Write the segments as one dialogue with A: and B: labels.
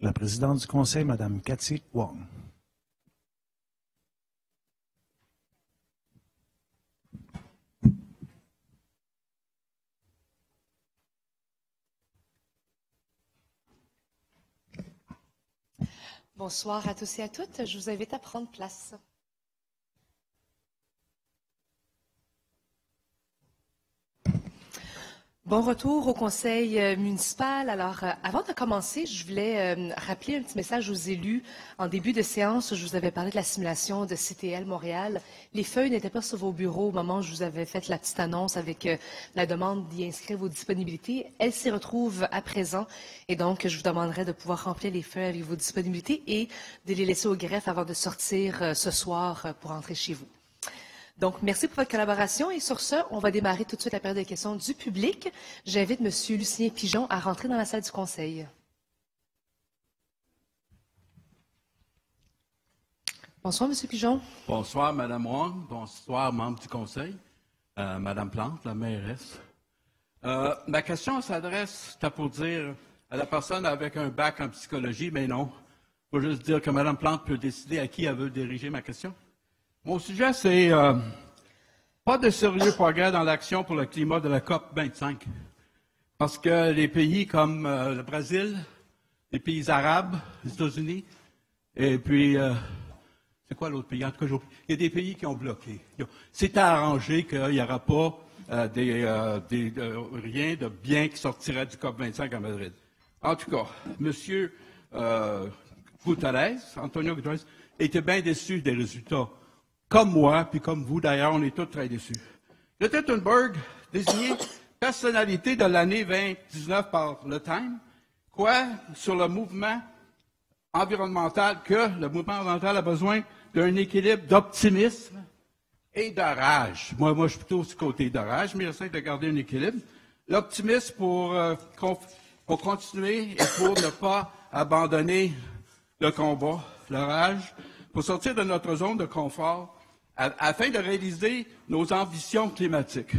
A: La présidente du Conseil, Mme Cathy Wong.
B: Bonsoir à tous et à toutes. Je vous invite à prendre place. Bon retour au conseil municipal. Alors, avant de commencer, je voulais rappeler un petit message aux élus. En début de séance, je vous avais parlé de la simulation de CTL Montréal. Les feuilles n'étaient pas sur vos bureaux au moment où je vous avais fait la petite annonce avec la demande d'y inscrire vos disponibilités. Elles s'y retrouvent à présent et donc je vous demanderai de pouvoir remplir les feuilles avec vos disponibilités et de les laisser au greffe avant de sortir ce soir pour entrer chez vous. Donc, merci pour votre collaboration. Et sur ce, on va démarrer tout de suite la période de questions du public. J'invite M. Lucien Pigeon à rentrer dans la salle du Conseil. Bonsoir, M. Pigeon.
C: Bonsoir, Mme Wong. Bonsoir, membres du Conseil. Mme Plante, la mairesse. Ma question s'adresse, c'est pour dire à la personne avec un bac en psychologie, mais non. Il faut juste dire que Mme Plante peut décider à qui elle veut diriger ma question. Mon sujet, c'est pas de sérieux progrès dans l'action pour le climat de la COP 25. Parce que les pays comme le Brésil, les pays arabes, les États-Unis, et puis, c'est quoi l'autre pays? En tout cas, il y a des pays qui ont bloqué. C'est arrangé qu'il n'y aura pas rien de bien qui sortirait du COP 25 à Madrid. En tout cas, M. Guterres, Antonio Guterres, était bien déçu des résultats. Comme moi, puis comme vous d'ailleurs, on est tous très déçus. Greta Thunberg, désigné personnalité de l'année 2019 par le Time, quoi sur le mouvement environnemental, que le mouvement environnemental a besoin d'un équilibre d'optimisme et de rage. Moi, je suis plutôt du côté de rage, mais j'essaie de garder un équilibre. L'optimisme pour continuer et pour ne pas abandonner le combat, la rage, pour sortir de notre zone de confort, afin de réaliser nos ambitions climatiques.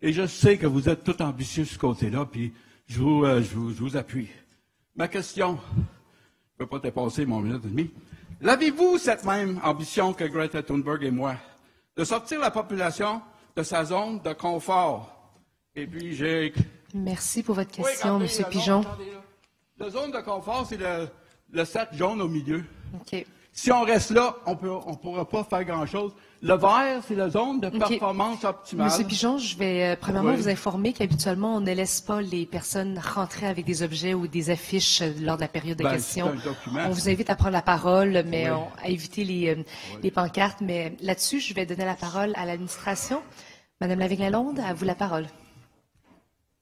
C: Et je sais que vous êtes tous ambitieux de ce côté-là, puis je vous appuie. Ma question, je ne peux pas dépasser mon minute et demie. L'avez-vous cette même ambition que Greta Thunberg et moi, de sortir la population de sa zone de confort? Et puis j'ai...
B: Merci pour votre question, M. Pigeon.
C: La zone de confort, c'est le 7 jaune au milieu.
B: OK.
C: Si on reste là, on ne pourra pas faire grand-chose. Le vert, c'est la zone de performance optimale.
B: Monsieur Pigeon, je vais premièrement vous informer qu'habituellement, on ne laisse pas les personnes rentrer avec des objets ou des affiches lors de la période de questions. On vous invite à prendre la parole, mais à éviter les pancartes. Mais là-dessus, je vais donner la parole à l'administration. Madame Lavigne-Lalonde, à vous la parole.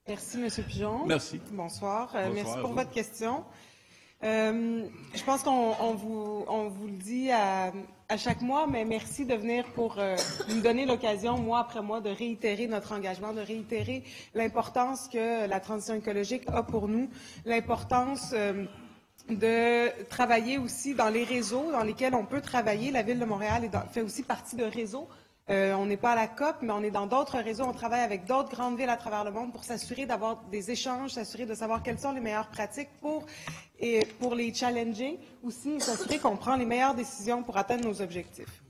D: Merci, Monsieur Pigeon.
C: Merci.
D: Bonsoir. Merci pour votre question. Je pense qu'on vous le dit à chaque mois, mais merci de venir pour nous donner l'occasion, mois après mois, de réitérer notre engagement, de réitérer l'importance que la transition écologique a pour nous, l'importance de travailler aussi dans les réseaux dans lesquels on peut travailler. La Ville de Montréal fait aussi partie de réseaux. On n'est pas à la COP, mais on est dans d'autres réseaux. On travaille avec d'autres grandes villes à travers le monde pour s'assurer d'avoir des échanges, s'assurer de savoir quelles sont les meilleures pratiques pour les challenger aussi, et s'assurer qu'on prend les meilleures décisions pour atteindre nos objectifs.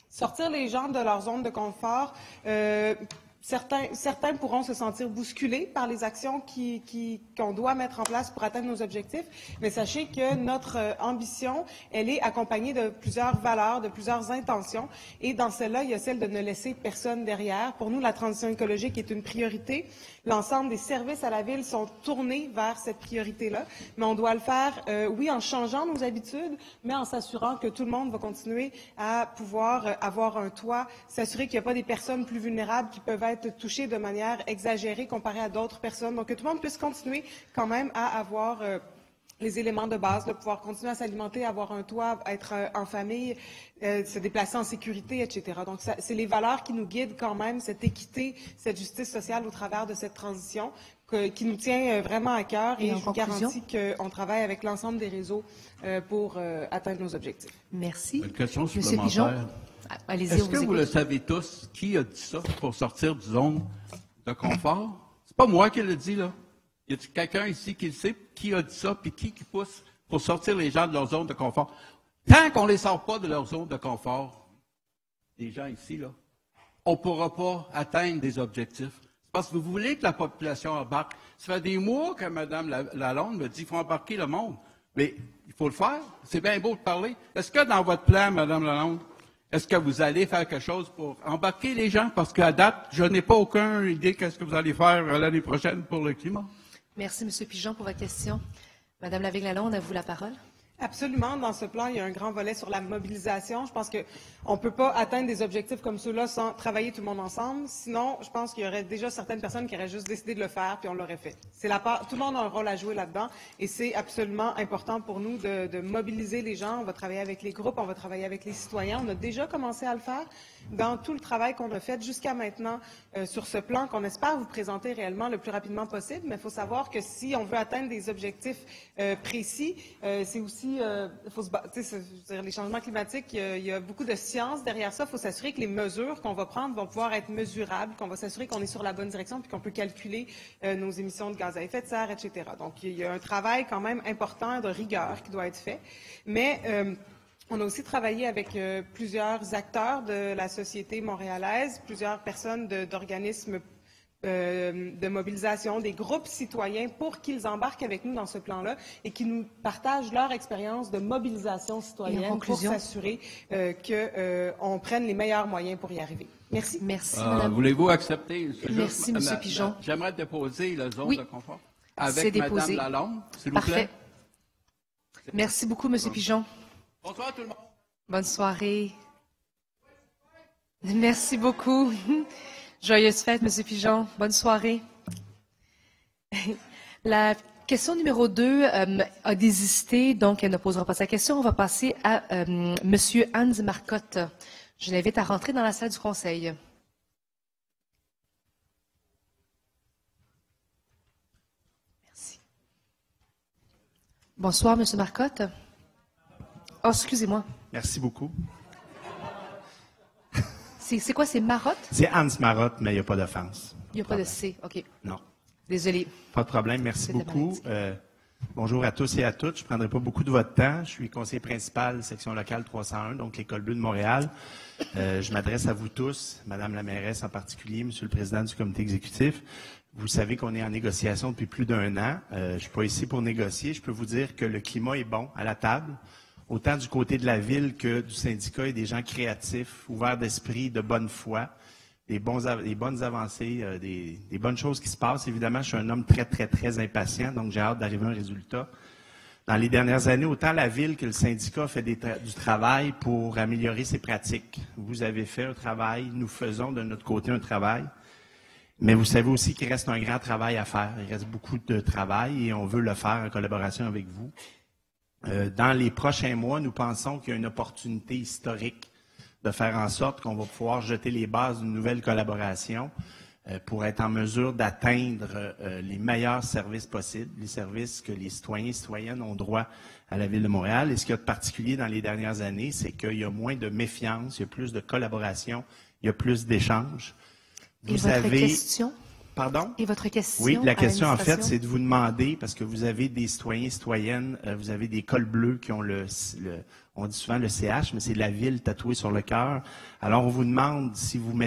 D: Sortir les gens de leur zone de confort, certains pourront se sentir bousculés par les actions qu'on doit mettre en place pour atteindre nos objectifs, mais sachez que notre ambition, elle est accompagnée de plusieurs valeurs, de plusieurs intentions, et dans celle-là, il y a celle de ne laisser personne derrière. Pour nous, la transition écologique est une priorité. L'ensemble des services à la Ville sont tournés vers cette priorité-là, mais on doit le faire, oui, en changeant nos habitudes, mais en s'assurant que tout le monde va continuer à pouvoir avoir un toit, s'assurer qu'il n'y a pas des personnes plus vulnérables qui peuvent être touchées de manière exagérée comparée à d'autres personnes. Donc, que tout le monde puisse continuer quand même à avoir les éléments de base, de pouvoir continuer à s'alimenter, avoir un toit, être en famille, se déplacer en sécurité, etc. Donc, c'est les valeurs qui nous guident quand même, cette équité, cette justice sociale au travers de cette transition qui nous tient vraiment à cœur, et je vous garantis qu'on travaille avec l'ensemble des réseaux pour atteindre nos objectifs.
B: Merci.
C: Une question
B: Monsieur
C: supplémentaire.
B: Pigeon. Allez-y,
C: Est-ce que vous le savez tous, qui a dit ça pour sortir du zone de confort? C'est pas moi qui le dis, là. Y a quelqu'un ici qui le sait, qui a dit ça, puis qui pousse pour sortir les gens de leur zone de confort. Tant qu'on ne les sort pas de leur zone de confort, les gens ici, là, on ne pourra pas atteindre des objectifs. Parce que vous voulez que la population embarque. Ça fait des mois que Mme Lalonde me dit qu'il faut embarquer le monde. Mais il faut le faire. C'est bien beau de parler. Est-ce que dans votre plan, Mme Lalonde, est-ce que vous allez faire quelque chose pour embarquer les gens? Parce qu'à date, je n'ai pas aucune idée de ce que vous allez faire l'année prochaine pour le climat.
B: Merci, M. Pigeon, pour votre question. Mme Lavigne-Lalonde, à vous la parole.
D: Absolument. Dans ce plan, il y a un grand volet sur la mobilisation. Je pense qu'on ne peut pas atteindre des objectifs comme ceux-là sans travailler tout le monde ensemble. Sinon, je pense qu'il y aurait déjà certaines personnes qui auraient juste décidé de le faire, puis on l'aurait fait. C'est la part, tout le monde a un rôle à jouer là-dedans, et c'est absolument important pour nous de mobiliser les gens. On va travailler avec les groupes, on va travailler avec les citoyens. On a déjà commencé à le faire dans tout le travail qu'on a fait jusqu'à maintenant sur ce plan qu'on espère vous présenter réellement le plus rapidement possible. Mais il faut savoir que si on veut atteindre des objectifs précis, c'est aussi faut se dire, les changements climatiques, il y a beaucoup de science derrière ça. Il faut s'assurer que les mesures qu'on va prendre vont pouvoir être mesurables, qu'on va s'assurer qu'on est sur la bonne direction puis qu'on peut calculer nos émissions de gaz à effet de serre, etc. Donc, il y a un travail quand même important de rigueur qui doit être fait. Mais on a aussi travaillé avec plusieurs acteurs de la société montréalaise, plusieurs personnes d'organismes de mobilisation, des groupes citoyens pour qu'ils embarquent avec nous dans ce plan-là et qu'ils nous partagent leur expérience de mobilisation citoyenne pour s'assurer qu'on prenne les meilleurs moyens pour y arriver. Merci.
B: Merci, Madame.
C: Voulez-vous accepter?
B: Merci, M. Pigeon.
C: J'aimerais déposer la zone de confort
B: avec
C: Mme Lalonde, s'il vous plaît.
B: Merci beaucoup, M. Pigeon.
C: Bonsoir tout le monde.
B: Bonne soirée. Merci beaucoup. Joyeuse fête, M. Pigeon. Bonne soirée. La question numéro 2 a désisté, donc elle ne posera pas sa question. On va passer à M. Hans Marcotte. Je l'invite à rentrer dans la salle du Conseil. Merci. Bonsoir, M. Marcotte. Oh, excusez-moi.
E: Merci beaucoup.
B: C'est quoi, c'est Marotte?
E: C'est Hans Marotte, mais il n'y a pas d'offense.
B: Il n'y a pas de C, OK.
E: Non.
B: Désolé.
E: Pas de problème, merci beaucoup. Bonjour à tous et à toutes. Je ne prendrai pas beaucoup de votre temps. Je suis conseiller principal, section locale 301, donc l'École bleue de Montréal. Je m'adresse à vous tous, Madame la mairesse en particulier, Monsieur le président du comité exécutif. Vous savez qu'on est en négociation depuis plus d'1 an. Je ne suis pas ici pour négocier. Je peux vous dire que le climat est bon à la table. Autant du côté de la ville que du syndicat, il y a des gens créatifs, ouverts d'esprit, de bonne foi, des bonnes avancées, des bonnes choses qui se passent. Évidemment, je suis un homme très, très, très impatient, donc j'ai hâte d'arriver à un résultat. Dans les dernières années, autant la ville que le syndicat ont fait du travail pour améliorer ses pratiques. Vous avez fait un travail, nous faisons de notre côté un travail, mais vous savez aussi qu'il reste un grand travail à faire. Il reste beaucoup de travail et on veut le faire en collaboration avec vous. Dans les prochains mois, nous pensons qu'il y a une opportunité historique de faire en sorte qu'on va pouvoir jeter les bases d'une nouvelle collaboration pour être en mesure d'atteindre les meilleurs services possibles, les services que les citoyens et citoyennes ont droit à la Ville de Montréal. Et ce qu'il y a de particulier dans les dernières années, c'est qu'il y a moins de méfiance, il y a plus de collaboration, il y a plus d'échanges.
B: Et votre question?
E: Pardon?
B: Et votre question?
E: Oui, la question, en fait, c'est de vous demander, parce que vous avez des citoyens et citoyennes, vous avez des cols bleus qui ont on dit souvent le CH, mais c'est la ville tatouée sur le cœur. Alors, on vous demande si vous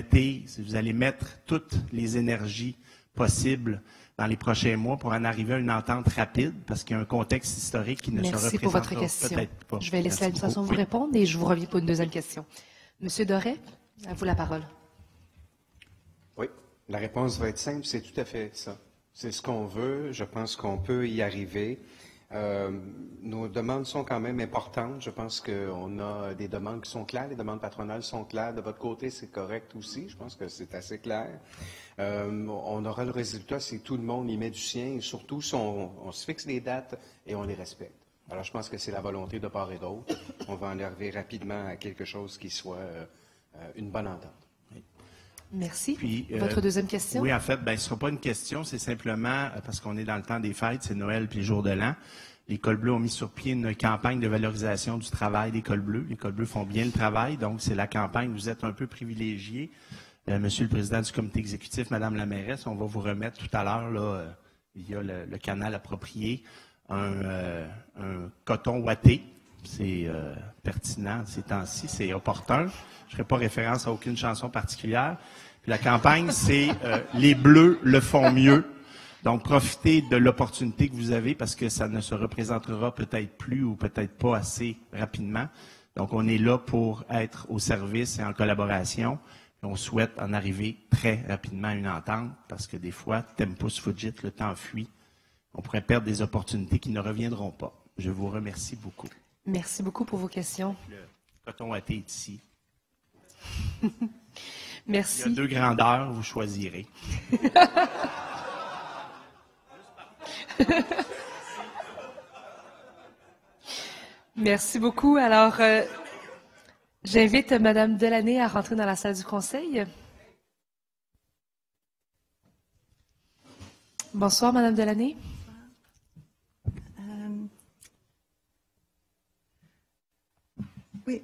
E: allez mettre toutes les énergies possibles dans les prochains mois pour en arriver à une entente rapide, parce qu'il y a un contexte historique qui ne se représentera peut-être pas.
B: Merci pour votre question. Je vais laisser l'administration vous répondre et je vous reviens pour une deuxième question. Monsieur Doré, à vous la parole.
F: Oui. La réponse va être simple, c'est tout à fait ça. C'est ce qu'on veut, je pense qu'on peut y arriver. Nos demandes sont quand même importantes. Je pense qu'on a des demandes qui sont claires, les demandes patronales sont claires. De votre côté, c'est correct aussi. Je pense que c'est assez clair. On aura le résultat si tout le monde y met du sien et surtout si on se fixe des dates et on les respecte. Alors, je pense que c'est la volonté de part et d'autre. On va en arriver rapidement à quelque chose qui soit une bonne entente.
B: Merci. Puis, votre deuxième question?
E: Oui, en fait, ce ne sera pas une question, c'est simplement, parce qu'on est dans le temps des fêtes, c'est Noël puis le jour de l'an. Les cols bleus ont mis sur pied une campagne de valorisation du travail des cols bleus. Les cols bleus font bien le travail, donc c'est la campagne. Vous êtes un peu privilégié. Monsieur le président du comité exécutif, Madame la mairesse, on va vous remettre tout à l'heure, via le canal approprié, un coton ouaté. C'est pertinent ces temps-ci, c'est opportun. Je ne ferai pas référence à aucune chanson particulière. Puis la campagne, c'est les Bleus le font mieux. Donc, profitez de l'opportunité que vous avez parce que ça ne se représentera peut-être plus ou peut-être pas assez rapidement. Donc, on est là pour être au service et en collaboration. Et on souhaite en arriver très rapidement à une entente parce que des fois, tempus fugit, le temps fuit. On pourrait perdre des opportunités qui ne reviendront pas. Je vous remercie beaucoup.
B: Merci beaucoup pour vos questions.
E: Le coton ouaté est ici.
B: Merci.
E: Il y a 2 grandeurs, vous choisirez.
B: Merci beaucoup. Alors, j'invite Mme Delaney à rentrer dans la salle du Conseil. Bonsoir, Mme Delaney.
G: Oui,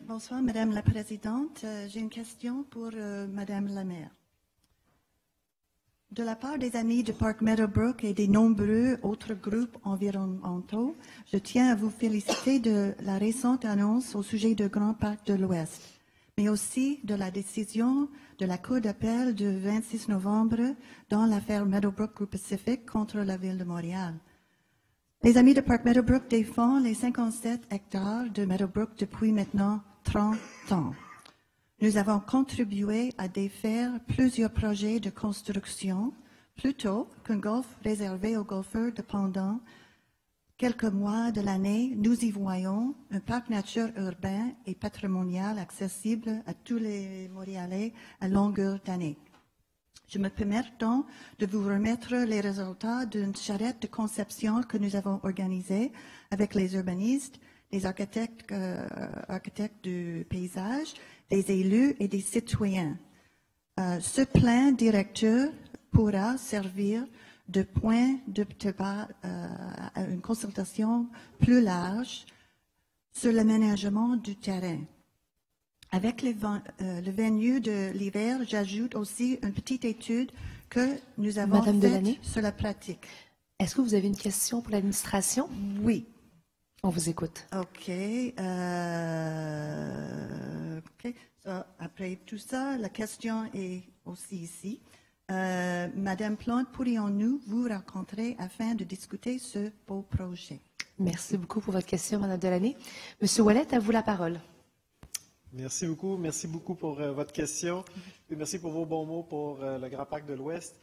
G: bonsoir, Madame la Présidente. J'ai une question pour Madame la maire. De la part des amis du Parc Meadowbrook et des nombreux autres groupes environnementaux, je tiens à vous féliciter de la récente annonce au sujet du Grand Parc de l'Ouest, mais aussi de la décision de la Cour d'appel du 26 novembre dans l'affaire Meadowbrook Group Pacific contre la Ville de Montréal. Les amis du Parc Meadowbrook défendent les 57 hectares de Meadowbrook depuis maintenant 30 ans. Nous avons contribué à défaire plusieurs projets de construction, plutôt qu'un golf réservé aux golfeurs pendant quelques mois de l'année. Nous y voyons un parc nature urbain et patrimonial accessible à tous les Montréalais à longueur d'année. Je me permets donc de vous remettre les résultats d'une charrette de conception que nous avons organisée avec les urbanistes, les architectes du paysage, des élus et des citoyens. Ce plan directeur pourra servir de point de départ à une consultation plus large sur l'aménagement du terrain. Avec le venue de l'hiver, j'ajoute aussi une petite étude que nous avons faite sur la pratique.
B: Est-ce que vous avez une question pour l'administration?
G: Oui.
B: On vous écoute.
G: OK. Après tout ça, la question est aussi ici. Madame Plante, pourrions-nous vous rencontrer afin de discuter ce beau projet?
B: Merci beaucoup pour votre question, Mme Delaney. Monsieur Ouellet, à vous la parole.
H: Merci beaucoup. Merci beaucoup pour votre question. Et merci pour vos bons mots pour le Grand Parc de l'Ouest.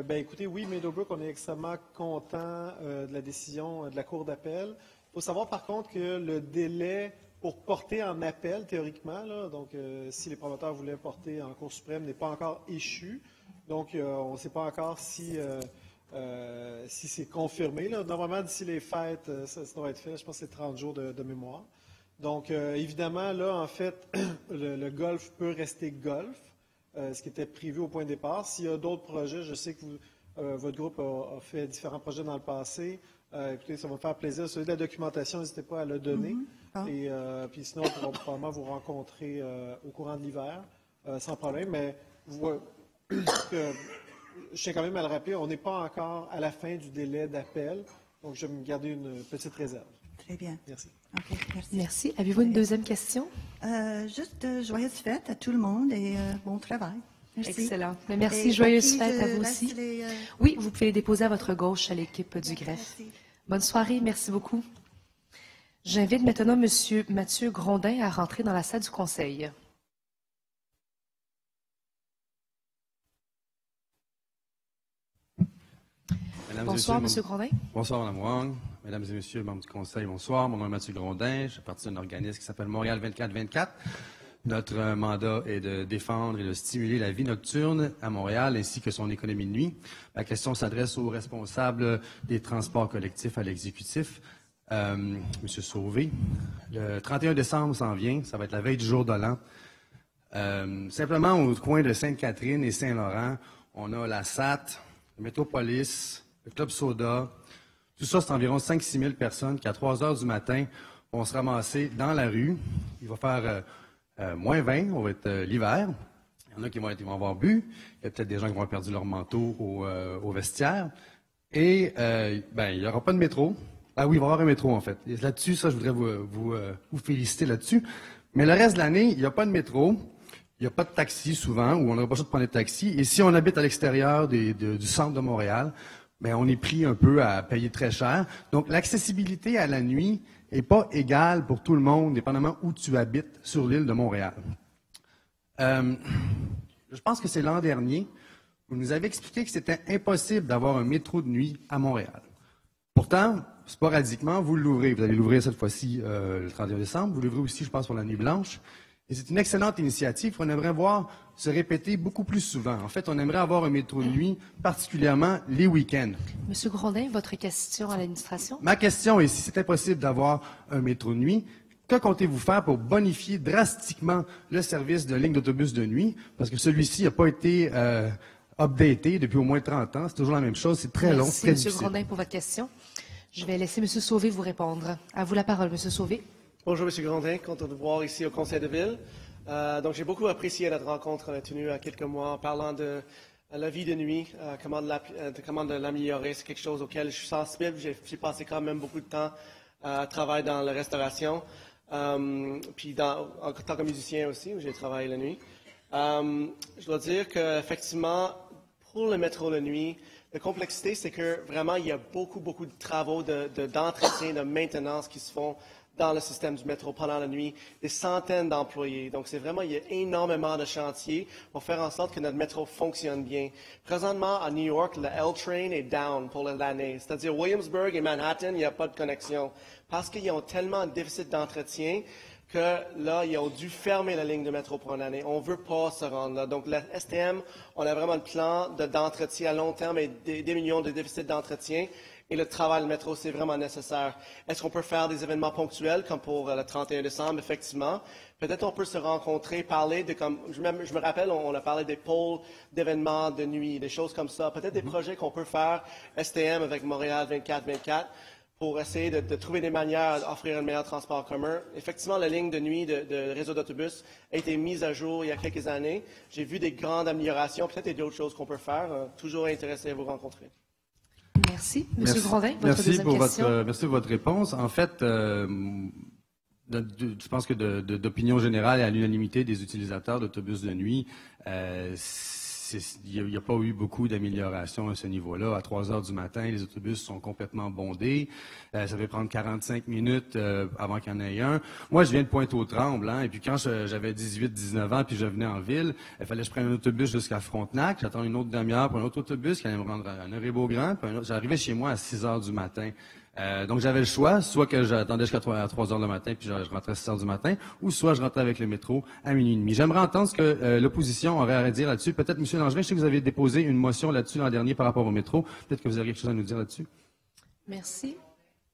H: Écoutez, oui, Meadowbrook, on est extrêmement content de la décision de la Cour d'appel. Il faut savoir, par contre, que le délai pour porter en appel, théoriquement, là, donc si les promoteurs voulaient porter en Cour suprême, n'est pas encore échu. Donc, on ne sait pas encore si c'est confirmé. Là. Normalement, d'ici les fêtes, ça doit être fait. Je pense que c'est 30 jours de mémoire. Donc, évidemment, là, en fait, le golf peut rester golf, ce qui était prévu au point de départ. S'il y a d'autres projets, je sais que votre groupe a fait différents projets dans le passé. Écoutez, ça va me faire plaisir. Celui de la documentation, n'hésitez pas à le donner. Et puis sinon, on pourra probablement vous rencontrer au courant de l'hiver, sans problème. Mais je tiens quand même à le rappeler, on n'est pas encore à la fin du délai d'appel. Donc, je vais me garder une petite réserve.
G: Très bien.
H: Merci.
G: Okay, merci.
B: Merci. Avez-vous une deuxième question?
G: Juste joyeuses fêtes à tout le monde et bon travail. Merci.
B: Excellent. Mais merci. Joyeuses fêtes à vous aussi. Oui, vous pouvez les déposer à votre gauche à l'équipe du greffe.
G: Merci.
B: Bonne soirée. Merci beaucoup. J'invite maintenant M. Mathieu Grondin à rentrer dans la salle du Conseil. Bonsoir, M. Grondin.
I: Bonsoir, Mme Wong. Mesdames et messieurs, membres du Conseil, bonsoir. Mon nom est Mathieu Grondin. Je fais partie d'un organisme qui s'appelle Montréal 24-24. Notre mandat est de défendre et de stimuler la vie nocturne à Montréal ainsi que son économie de nuit. La question s'adresse aux responsables des transports collectifs à l'exécutif. M. Sauvé, le 31 décembre s'en vient. Ça va être la veille du jour de l'an. Simplement, au coin de Sainte-Catherine et Saint-Laurent, on a la SAT, le Métropolis, le Club Soda. Tout ça, c'est environ 5-6 000 personnes qui, à 3 heures du matin, vont se ramasser dans la rue. Il va faire moins 20, on va être l'hiver. Il y en a qui vont avoir bu. Il y a peut-être des gens qui vont avoir perdu leur manteau au vestiaire. Et il n'y aura pas de métro. Ah oui, il va y avoir un métro, en fait. Là-dessus, ça, je voudrais vous féliciter là-dessus. Mais le reste de l'année, il n'y a pas de métro. Il n'y a pas de taxi souvent, ou on n'aura pas besoin de prendre des taxis. Et si on habite à l'extérieur du centre de Montréal, on est pris un peu à payer très cher. Donc, l'accessibilité à la nuit n'est pas égale pour tout le monde, dépendamment où tu habites sur l'île de Montréal. Je pense que c'est l'an dernier, vous nous avez expliqué que c'était impossible d'avoir un métro de nuit à Montréal. Pourtant, sporadiquement, vous l'ouvrez. Vous allez l'ouvrir cette fois-ci le 31 décembre. Vous l'ouvrez aussi, je pense, pour la Nuit Blanche. Et c'est une excellente initiative qu'on aimerait voir se répéter beaucoup plus souvent. En fait, on aimerait avoir un métro de nuit, particulièrement les week-ends.
B: Monsieur Grondin, votre question à l'administration?
I: Ma question est, si c'est impossible d'avoir un métro de nuit, que comptez-vous faire pour bonifier drastiquement le service de ligne d'autobus de nuit? Parce que celui-ci n'a pas été updaté depuis au moins 30 ans. C'est toujours la même chose. C'est très long, c'est très difficile.
B: Merci, M. Grondin, pour votre question. Je vais laisser M. Sauvé vous répondre. À vous la parole, M. Sauvé.
J: Bonjour, M. Grondin. Content de vous voir ici au Conseil de Ville. Donc, j'ai beaucoup apprécié notre rencontre tenue il y a quelques mois en parlant de la vie de nuit, comment de l'améliorer. C'est quelque chose auquel je suis sensible. J'ai passé quand même beaucoup de temps à travailler dans la restauration, puis en tant que musicien aussi, où j'ai travaillé la nuit. Je dois dire qu'effectivement, pour le métro la nuit, la complexité, c'est que vraiment, il y a beaucoup de travaux d'entretien, de maintenance qui se font dans le système du métro pendant la nuit, des centaines d'employés. Donc, c'est vraiment, il y a énormément de chantiers pour faire en sorte que notre métro fonctionne bien. Présentement, à New York, le L-Train est down pour l'année. C'est-à-dire, Williamsburg et Manhattan, il n'y a pas de connexion. Parce qu'ils ont tellement de déficit d'entretien que là, ils ont dû fermer la ligne de métro pour une année. On ne veut pas se rendre là. Donc, la STM, on a vraiment le plan d'entretien à long terme et des millions de déficits d'entretien. Et le travail du métro, c'est vraiment nécessaire. Est-ce qu'on peut faire des événements ponctuels, comme pour le 31 décembre, effectivement? Peut-être on peut se rencontrer, parler de comme... Je me rappelle, on a parlé des pôles d'événements de nuit, des choses comme ça. Peut-être des projets qu'on peut faire, STM avec Montréal 24/24, pour essayer de trouver des manières d'offrir un meilleur transport commun. Effectivement, la ligne de nuit de réseau d'autobus a été mise à jour il y a quelques années. J'ai vu des grandes améliorations. Peut-être il y a d'autres choses qu'on peut faire. Toujours intéressé à vous rencontrer.
B: Merci. Monsieur Grondin, votre deuxième question.
I: Merci pour votre réponse. En fait, je pense que d'opinion générale et à l'unanimité des utilisateurs d'autobus de nuit, il n'y a pas eu beaucoup d'amélioration à ce niveau-là. À 3 heures du matin, les autobus sont complètement bondés. Ça peut prendre 45 minutes avant qu'il y en ait un. Moi, je viens de Pointe-aux-Trembles, et puis quand j'avais 18-19 ans, puis je venais en ville, il fallait que je prenne un autobus jusqu'à Frontenac. J'attends une autre demi-heure pour un autre autobus qui allait me rendre à Honoré-Beaugrand. J'arrivais chez moi à 6 heures du matin. Donc, j'avais le choix, soit que j'attendais jusqu'à 3 heures du matin, puis je rentrais à 6 heures du matin, ou soit je rentrais avec le métro à minuit et demi. J'aimerais entendre ce que l'opposition aurait à dire là-dessus. Peut-être, M. Langevin, je sais que vous avez déposé une motion là-dessus l'an dernier par rapport au métro. Peut-être que vous avez quelque chose à nous dire là-dessus.
B: Merci.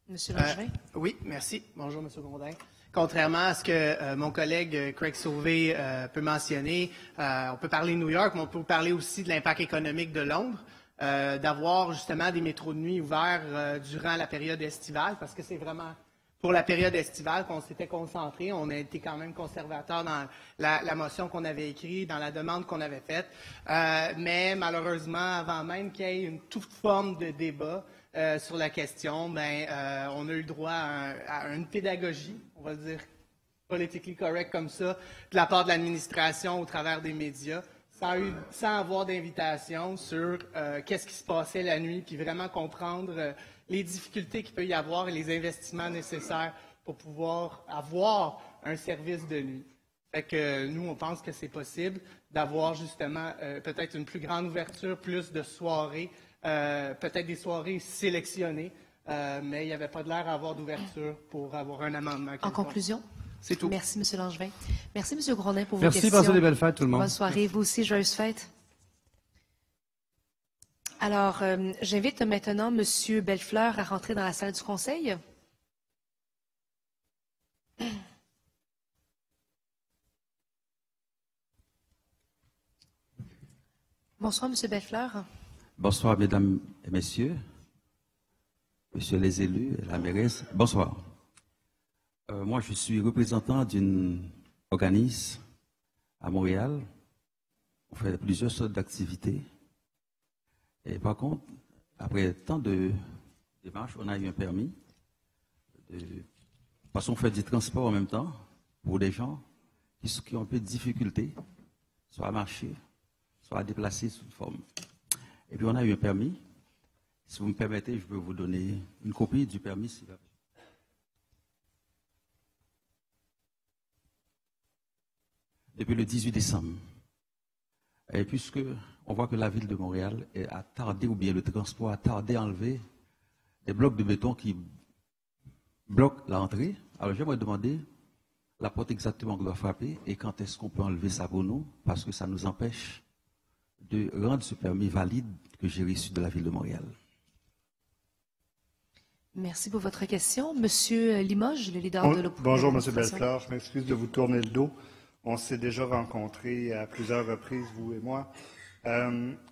B: M. Langevin.
K: Oui, merci. Bonjour, M. Grondin. Contrairement à ce que mon collègue Craig Sauvé peut mentionner, on peut parler de New York, mais on peut parler aussi de l'impact économique de Londres. D'avoir justement des métros de nuit ouverts durant la période estivale, parce que c'est vraiment pour la période estivale qu'on s'était concentré. On a été quand même conservateur dans la motion qu'on avait écrite, dans la demande qu'on avait faite. Mais malheureusement, avant même qu'il y ait une toute forme de débat sur la question, on a eu droit à une pédagogie, on va dire politically correct comme ça, de la part de l'administration au travers des médias, sans avoir d'invitation sur qu'est-ce qui se passait la nuit, puis vraiment comprendre les difficultés qu'il peut y avoir et les investissements nécessaires pour pouvoir avoir un service de nuit. Fait que nous, on pense que c'est possible d'avoir justement peut-être une plus grande ouverture, plus de soirées, peut-être des soirées sélectionnées, mais il n'y avait pas de l'air à avoir d'ouverture pour avoir un amendement.
B: En conclusion?
K: C'est tout.
B: Merci, M. Langevin. Merci, M. Grondin, pour vos
I: questions.
B: Merci,
I: passez des belles fêtes, tout le monde.
B: Bonne soirée. Vous aussi, joyeuses fêtes. Alors, j'invite maintenant M. Bellefleur à rentrer dans la salle du Conseil. Bonsoir, M. Bellefleur.
L: Bonsoir, mesdames et messieurs, messieurs les élus, la mairesse. Bonsoir. Moi, je suis représentant d'un organisme à Montréal. On fait plusieurs sortes d'activités. Et par contre, après tant de démarches, on a eu un permis. Parce qu'on fait du transport en même temps pour des gens qui ont un peu de difficulté, soit à marcher, soit à déplacer sous forme. Et puis on a eu un permis. Si vous me permettez, je peux vous donner une copie du permis. Depuis le 18 décembre. Et puisque on voit que la ville de Montréal a tardé, ou bien le transport a tardé à enlever des blocs de béton qui bloquent l'entrée, alors j'aimerais demander la porte exactement qu'on doit frapper et quand est-ce qu'on peut enlever ça pour nous, parce que ça nous empêche de rendre ce permis valide que j'ai reçu de la ville de Montréal.
B: Merci pour votre question. Monsieur Limoges, le leader de l'opposition.
M: Bonjour, Monsieur Bellefleur. Je m'excuse de vous tourner le dos. On s'est déjà rencontrés à plusieurs reprises, vous et moi.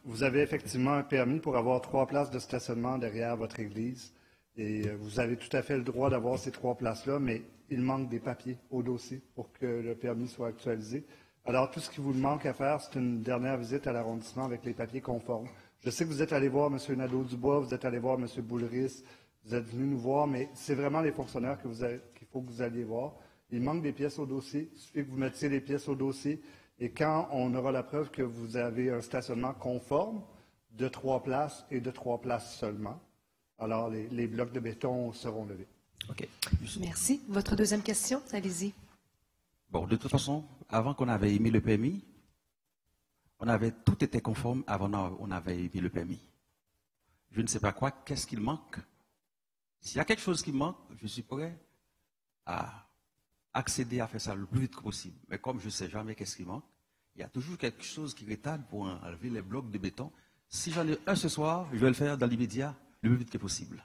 M: Vous avez effectivement un permis pour avoir 3 places de stationnement derrière votre église. Et vous avez tout à fait le droit d'avoir ces 3 places-là, mais il manque des papiers au dossier pour que le permis soit actualisé. Alors, tout ce qui vous manque à faire, c'est une dernière visite à l'arrondissement avec les papiers conformes. Je sais que vous êtes allé voir M. Nadeau-Dubois, vous êtes allé voir M. Boulris, vous êtes venu nous voir, mais c'est vraiment les fonctionnaires qu'il faut que vous alliez voir. Il manque des pièces au dossier. Il suffit que vous mettiez les pièces au dossier. Et quand on aura la preuve que vous avez un stationnement conforme de 3 places et de 3 places seulement, alors les blocs de béton seront levés.
L: OK.
B: Merci. Votre deuxième question, allez-y.
L: Bon, de toute façon, avant qu'on avait émis le permis, tout était conforme avant qu'on avait émis le permis. Je ne sais pas quoi, qu'est-ce qu'il manque. S'il y a quelque chose qui manque, je suis prêt à accéder à faire ça le plus vite que possible. Mais comme je ne sais jamais qu'est-ce qui manque, il y a toujours quelque chose qui retarde pour enlever les blocs de béton. Si j'en ai un ce soir, je vais le faire dans l'immédiat, le plus vite que possible.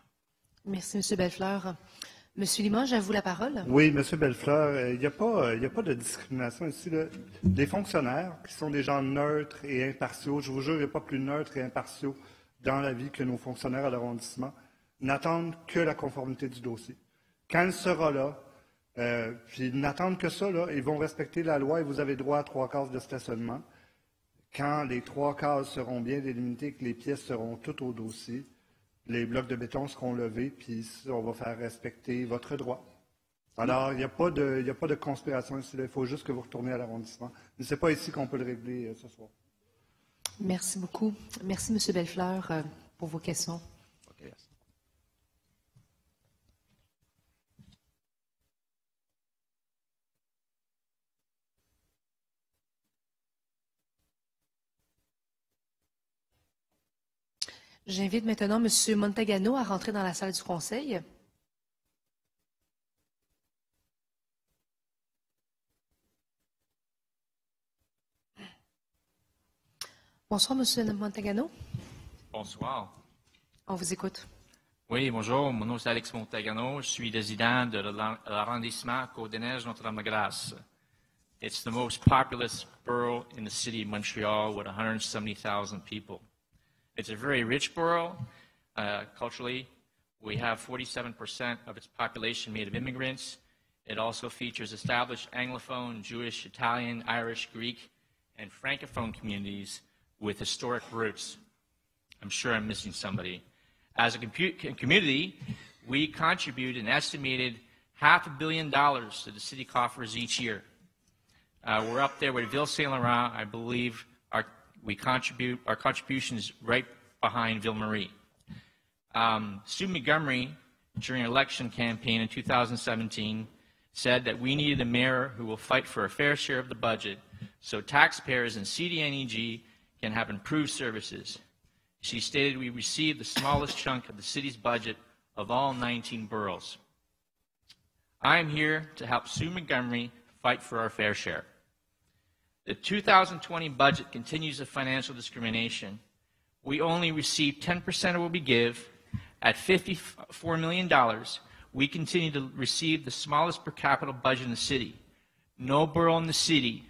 B: Merci, M. Bellefleur. M. Limoges, à vous la parole.
M: Oui, M. Bellefleur, il n'y a pas de discrimination ici. Là. Les fonctionnaires, qui sont des gens neutres et impartiaux, je vous jure, il n'y a pas plus neutres et impartiaux dans la vie que nos fonctionnaires à l'arrondissement, n'attendent que la conformité du dossier. Quand elle sera là, puis ils n'attendent que ça, là, ils vont respecter la loi et vous avez droit à 3 cases de stationnement. Quand les 3 cases seront bien délimitées, que les pièces seront toutes au dossier, les blocs de béton seront levés, puis on va faire respecter votre droit. Alors, il n'y a pas de conspiration ici, il faut juste que vous retourniez à l'arrondissement. Mais ce n'est pas ici qu'on peut le régler ce soir.
B: Merci beaucoup. Merci, M. Bellefleur, pour vos questions.
L: Okay.
B: J'invite maintenant M. Montagano à rentrer dans la salle du Conseil. Bonsoir, M. Montagano.
N: Bonsoir.
B: On vous écoute.
N: Oui, bonjour. Mon nom est Alex Montagano. Je suis résident de l'arrondissement Côte-des-Neiges Notre-Dame-de-Grâce. It's the most populous borough in the city of Montreal with 170,000 people. It's a very rich borough. Culturally, we have 47% of its population made of immigrants. It also features established Anglophone, Jewish, Italian, Irish, Greek, and Francophone communities with historic roots. I'm sure I'm missing somebody. As a community, we contribute an estimated $500 million to the city coffers each year. We're up there with Ville Saint Laurent. I believe our contribution is right behind Ville Marie. Sue Montgomery, during an election campaign in 2017, said that we needed a mayor who will fight for a fair share of the budget so taxpayers in CDNEG can have improved services. She stated we received the smallest chunk of the city's budget of all 19 boroughs. I am here to help Sue Montgomery fight for our fair share. The 2020 budget continues the financial discrimination. We only receive 10% of what we give. At $54 million, we continue to receive the smallest per capita budget in the city. No borough in the city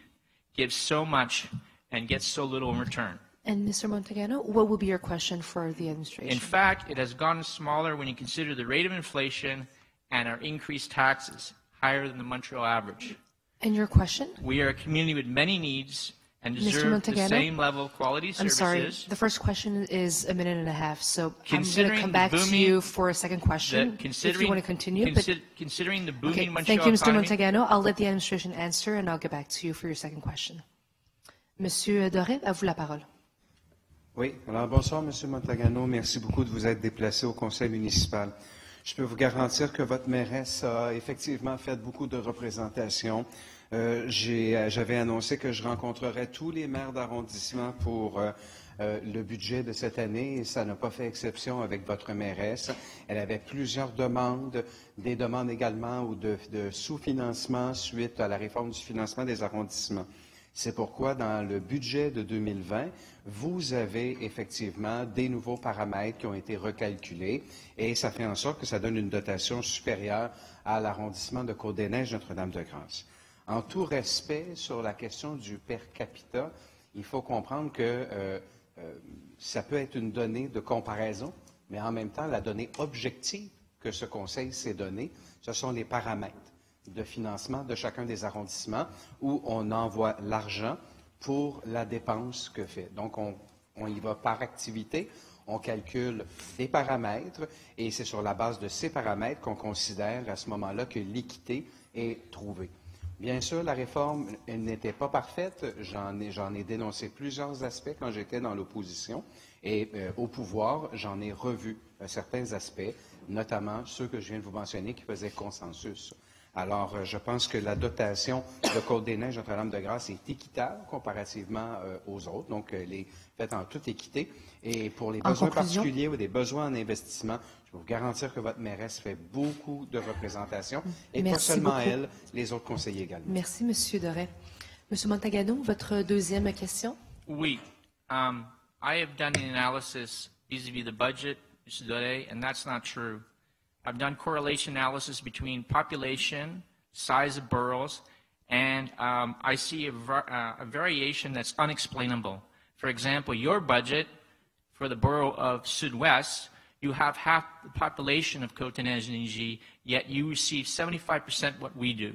N: gives so much and gets so little in return.
B: And Mr. Montagano, what will be your question for the administration?
N: In fact, it has gotten smaller when you consider the rate of inflation and our increased taxes, higher than the Montreal average.
B: And your question?
N: We are a community with many needs, and
B: Mr.
N: deserve the
B: Montagano?
N: same level of quality
B: I'm sorry.
N: services.
B: The first question is a minute and a half, so I'm going to
N: Considering
B: come
N: the
B: back to
N: booming-
B: you for a second question if you want to continue. but-
N: Considering the
B: Okay,
N: booming Montreal
B: thank you, Mr.
N: economy,
B: Montagano. I'll let the administration answer, and I'll get back to you for your second question. Monsieur Doré, à vous la parole.
F: Oui, alors bonsoir, Monsieur Montagano. Merci beaucoup de vous être déplacé au conseil municipal. Je peux vous garantir que votre mairesse a effectivement fait beaucoup de représentations. J'avais annoncé que je rencontrerais tous les maires d'arrondissement pour le budget de cette année et ça n'a pas fait exception avec votre mairesse. Elle avait plusieurs demandes, des demandes également ou de sous-financement suite à la réforme du financement des arrondissements. C'est pourquoi, dans le budget de 2020, vous avez effectivement des nouveaux paramètres qui ont été recalculés et ça fait en sorte que ça donne une dotation supérieure à l'arrondissement de Côte-des-Neiges Notre-Dame-de-Grâce. En tout respect sur la question du per capita, il faut comprendre que ça peut être une donnée de comparaison, mais en même temps, la donnée objective que ce conseil s'est donnée, ce sont les paramètres de financement de chacun des arrondissements où on envoie l'argent pour la dépense que fait. Donc, on y va par activité, on calcule des paramètres et c'est sur la base de ces paramètres qu'on considère à ce moment-là que l'équité est trouvée. Bien sûr, la réforme n'était pas parfaite. J'en ai dénoncé plusieurs aspects quand j'étais dans l'opposition et au pouvoir, j'en ai revu certains aspects, notamment ceux que je viens de vous mentionner qui faisaient consensus. Alors, je pense que la dotation de Côte-des-Neiges Notre-Dame-de-Grâce est équitable comparativement aux autres, donc elle est faite en toute équité. Et pour les besoins particuliers ou des besoins en investissement, je peux vous garantir que votre mairesse fait beaucoup de représentations, et pas seulement elle, les autres conseillers également.
B: Merci, Monsieur Doré. Monsieur Montagano, votre deuxième question?
N: Oui. I have done an analysis vis-à-vis the budget, Mr. Doré, and that's not true. I've done correlation analysis between population, size of boroughs, and I see a variation that's unexplainable. For example, your budget for the borough of Sud-Ouest, you have half the population of Côte-des-Neiges and Nigie, yet you receive 75% what we do.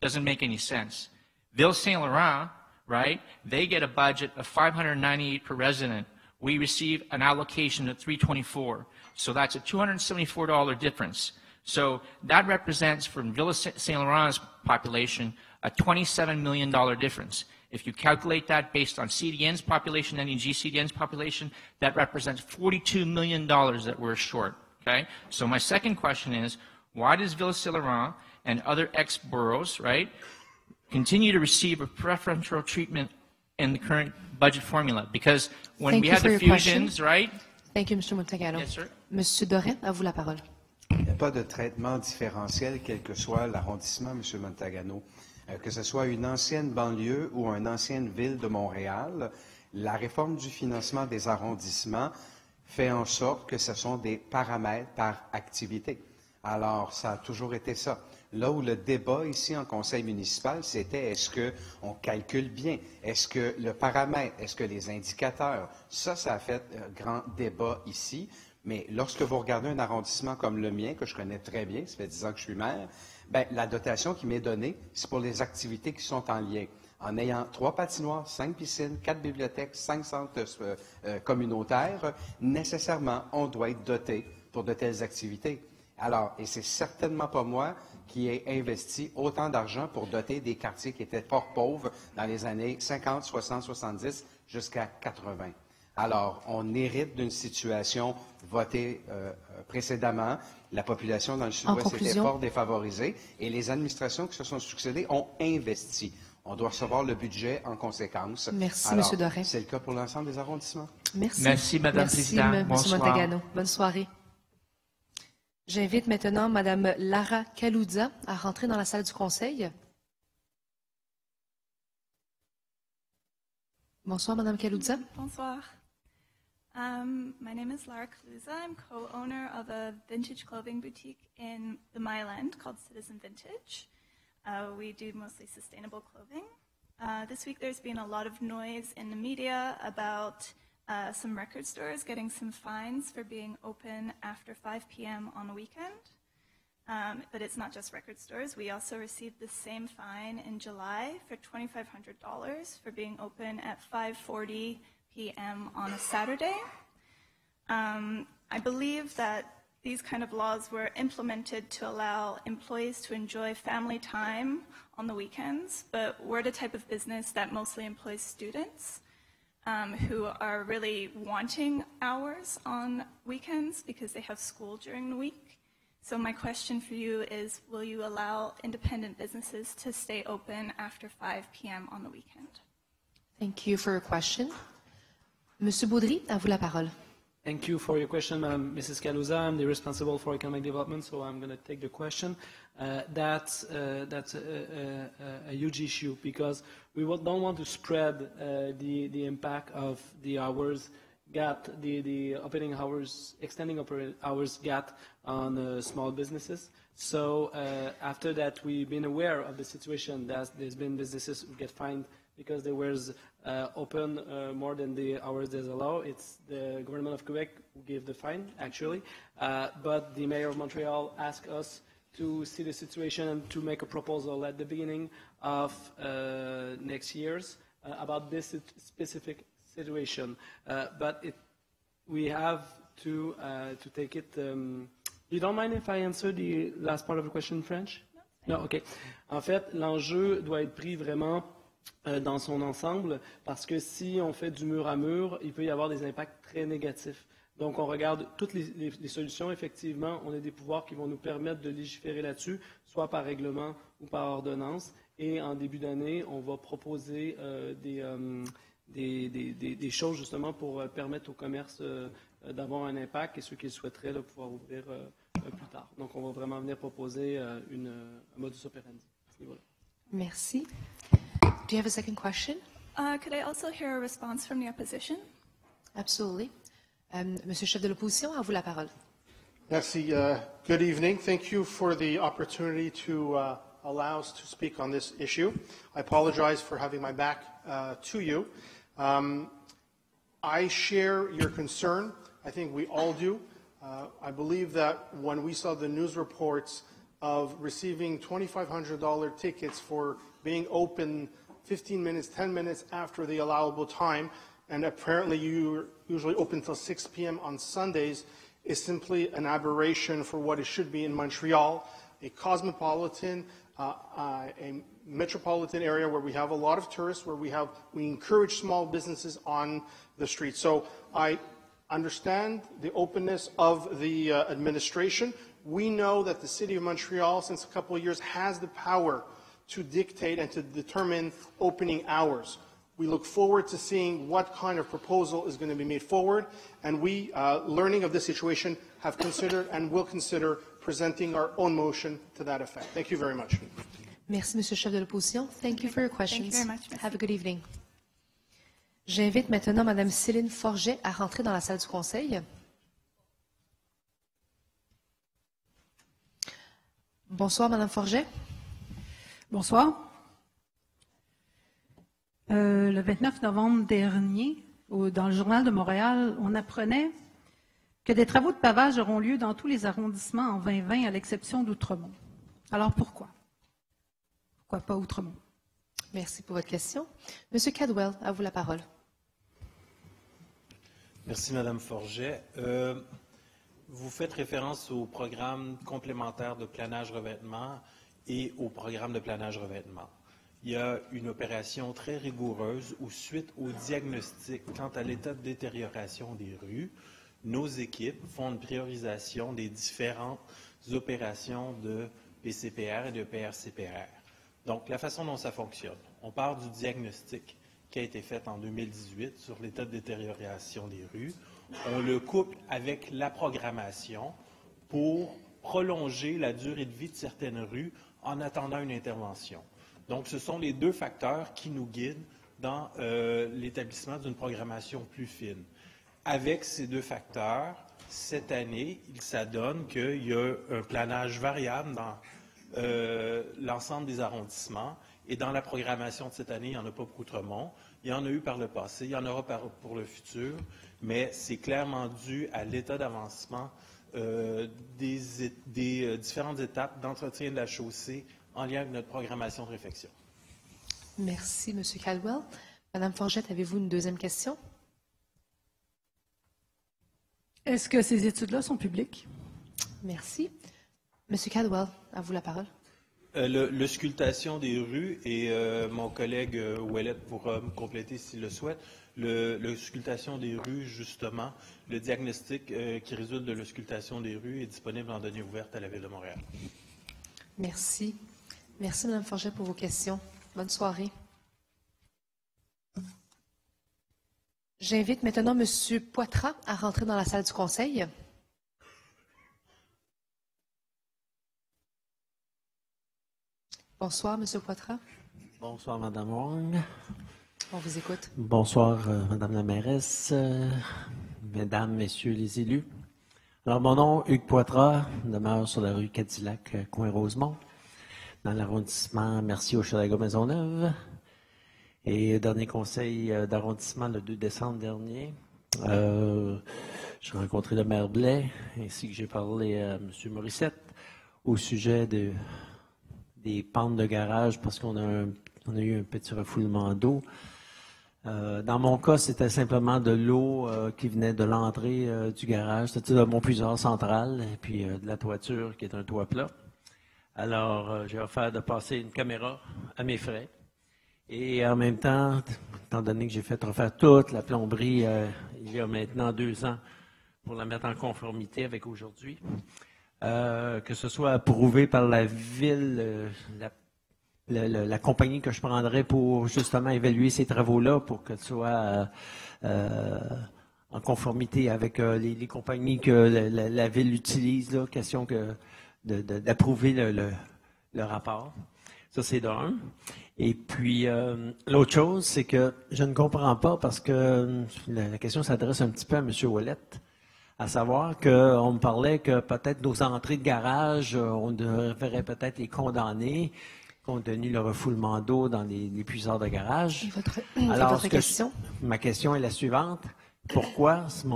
N: Doesn't make any sense. Ville-Saint-Laurent, right, they get a budget of $598 per resident. We receive an allocation of $324. So that's a $274 difference. So that represents, from Ville-Saint-Laurent's population, a $27 million difference. If you calculate that based on CDN's population, NEG CDN's population, that represents $42 million that we're short. Okay? So my second question is, why does Ville-Saint-Laurent and other ex-boroughs, right, continue to receive a preferential treatment in the current budget formula? Because when we had the fusions, right?
B: Thank you, Mr. Montagano.
N: Yes, sir.
B: Monsieur Doré, à vous la parole.
F: Il n'y a pas de traitement différentiel, quel que soit l'arrondissement, M. Montagano. Que ce soit une ancienne banlieue ou une ancienne ville de Montréal, la réforme du financement des arrondissements fait en sorte que ce sont des paramètres par activité. Alors, ça a toujours été ça. Là où le débat ici en conseil municipal, c'était est-ce qu'on calcule bien? Est-ce que le paramètre, est-ce que les indicateurs? Ça a fait grand débat ici. Mais lorsque vous regardez un arrondissement comme le mien, que je connais très bien, ça fait 10 ans que je suis maire, bien, la dotation qui m'est donnée, c'est pour les activités qui sont en lien. En ayant 3 patinoires, 5 piscines, 4 bibliothèques, 5 centres communautaires, nécessairement, on doit être doté pour de telles activités. Alors, et c'est certainement pas moi qui ai investi autant d'argent pour doter des quartiers qui étaient fort pauvres dans les années 50, 60, 70 jusqu'à 80. Alors, on hérite d'une situation votée précédemment. La population dans le Sud-Ouest était fort défavorisée et les administrations qui se sont succédées ont investi. On doit recevoir le budget en conséquence.
B: Merci,
F: Alors,
B: M. Doré.
F: c'est le cas pour l'ensemble des arrondissements.
B: Merci.
N: Merci, Madame Présidente.
B: M. Montagano. Bonne soirée. J'invite maintenant Mme Lara Kalouza à rentrer dans la salle du Conseil. Bonsoir, Mme Kalouza.
O: Bonsoir. My name is Lara Kalouza. I'm co-owner of a vintage clothing boutique in the Myland called Citizen Vintage. We do mostly sustainable clothing. This week there's been a lot of noise in the media about some record stores getting some fines for being open after 5 p.m. on a weekend. But it's not just record stores. We also received the same fine in July for $2,500 for being open at 5:40 p.m. on a Saturday. I believe that these kind of laws were implemented to allow employees to enjoy family time on the weekends, but we're the type of business that mostly employs students who are really wanting hours on weekends because they have school during the week. So my question for you is, will you allow independent businesses to stay open after 5 p.m. on the weekend?
B: Thank you for your question. Monsieur Baudry, à vous la parole.
P: Thank you for your question, Mrs. Kaluza. I'm the responsible for economic development, so I'm going to take the question. That's a huge issue because we don't want to spread the impact of the hours gap, the opening hours, extending operating hours gap on small businesses. So after that, we've been aware of the situation that there's been businesses who get fined because they were open more than the hours there's allowed. It's the government of Quebec who gave the fine, actually. But the mayor of Montreal asked us to see the situation and to make a proposal at the beginning of next year's about this specific situation. But we have to take it. You don't mind if I answer the last part of the question in French? No, OK. En fait, l'enjeu doit être pris vraiment dans son ensemble, parce que si on fait du mur à mur, il peut y avoir des impacts très négatifs. Donc, on regarde toutes les solutions. Effectivement, on a des pouvoirs qui vont nous permettre de légiférer là-dessus, soit par règlement ou par ordonnance. Et en début d'année, on va proposer des choses justement pour permettre au commerce d'avoir un impact et ceux qui le souhaiteraient de pouvoir ouvrir plus tard. Donc, on va vraiment venir proposer un modus operandi à ce niveau-là.
B: Merci. Do you have a second question?
O: Could I also hear a response from the opposition?
B: Absolutely. Monsieur le chef de l'opposition, à vous la parole.
Q: Merci. Good evening. Thank you for the opportunity to allow us to speak on this issue. I apologize for having my back to you. I share your concern. I think we all do. I believe that when we saw the news reports of receiving $2,500 tickets for being open 15 minutes, 10 minutes after the allowable time, and apparently you're usually open until 6 p.m. on Sundays, is simply an aberration for what it should be in Montreal, a cosmopolitan, a metropolitan area where we have a lot of tourists, where we encourage small businesses on the street. So I understand the openness of the administration. We know that the City of Montreal, since a couple of years, has the power to dictate and to determine opening hours. We look forward to seeing what kind of proposal is going to be made forward, and we, learning of this situation, have considered and will consider presenting our own motion to that effect. Thank you very much.
B: Merci, Monsieur le chef de l'opposition. Thank you for your questions.
O: Thank you very much. Merci.
B: Have a good evening. J'invite maintenant Madame Céline Forget à rentrer dans la salle du Conseil. Bonsoir, Madame Forget.
R: Bonsoir. Le 29 novembre dernier, dans le Journal de Montréal, on apprenait que des travaux de pavage auront lieu dans tous les arrondissements en 2020, à l'exception d'Outremont. Alors pourquoi? Pourquoi pas Outremont?
B: Merci pour votre question. Monsieur Cadwell, à vous la parole.
S: Merci, Madame Forget. Vous faites référence au programme complémentaire de planage-revêtement et au programme de planage-revêtement. Il y a une opération très rigoureuse où, suite au diagnostic quant à l'état de détérioration des rues, nos équipes font une priorisation des différentes opérations de PCPR et de PRCPR. Donc, la façon dont ça fonctionne, on part du diagnostic qui a été fait en 2018 sur l'état de détérioration des rues. On le couple avec la programmation pour prolonger la durée de vie de certaines rues en attendant une intervention. Donc, ce sont les deux facteurs qui nous guident dans l'établissement d'une programmation plus fine. Avec ces deux facteurs, cette année, il s'adonne qu'il y a un planage variable dans l'ensemble des arrondissements. Et dans la programmation de cette année, il n'y en a pas pour Outremont. Il y en a eu par le passé, il y en aura pour le futur, mais c'est clairement dû à l'état d'avancement des différentes étapes d'entretien de la chaussée en lien avec notre programmation de réfection.
B: Merci, M. Caldwell. Madame Forgette, avez-vous une deuxième question?
R: Est-ce que ces études-là sont publiques?
B: Merci. M. Caldwell, à vous la parole.
S: L'auscultation des rues, et mon collègue Ouellet pourra me compléter s'il le souhaite, l'auscultation des rues, justement, le diagnostic qui résulte de l'auscultation des rues est disponible en données ouvertes à la Ville de Montréal.
B: Merci. Merci, Mme Forget, pour vos questions. Bonne soirée. J'invite maintenant M. Poitras à rentrer dans la salle du Conseil. Bonsoir, M. Poitras.
T: Bonsoir, Mme Wong.
B: On vous écoute.
T: Bonsoir, Mme la mairesse, Mesdames, Messieurs les élus. Alors, mon nom, Hugues Poitras, demeure sur la rue Cadillac, coin Rosemont, dans l'arrondissement Mercier-Hochelaga-Maisonneuve. Et dernier conseil d'arrondissement le 2 décembre dernier, j'ai rencontré le maire Blais, ainsi que j'ai parlé à M. Morissette au sujet des pentes de garage parce qu'on a eu un petit refoulement d'eau. Dans mon cas, c'était simplement de l'eau qui venait de l'entrée du garage, c'est-à-dire de mon puiseur central et puis de la toiture qui est un toit plat. Alors, j'ai offert de passer une caméra à mes frais. Et en même temps, étant donné que j'ai fait refaire toute la plomberie il y a maintenant 2 ans pour la mettre en conformité avec aujourd'hui, que ce soit approuvé par la ville, la compagnie que je prendrais pour justement évaluer ces travaux-là pour que ce soit en conformité avec les compagnies que la ville utilise, là, question d'approuver le rapport. Ça, c'est d'un. Et puis, l'autre chose, c'est que je ne comprends pas, parce que la question s'adresse un petit peu à M. Ouellet, à savoir qu'on me parlait que peut-être nos entrées de garage, on devrait peut-être les condamner, compte tenu le refoulement d'eau dans les puiseurs de garage. Alors,
B: votre question?
T: Ma question est la suivante. Pourquoi, en ce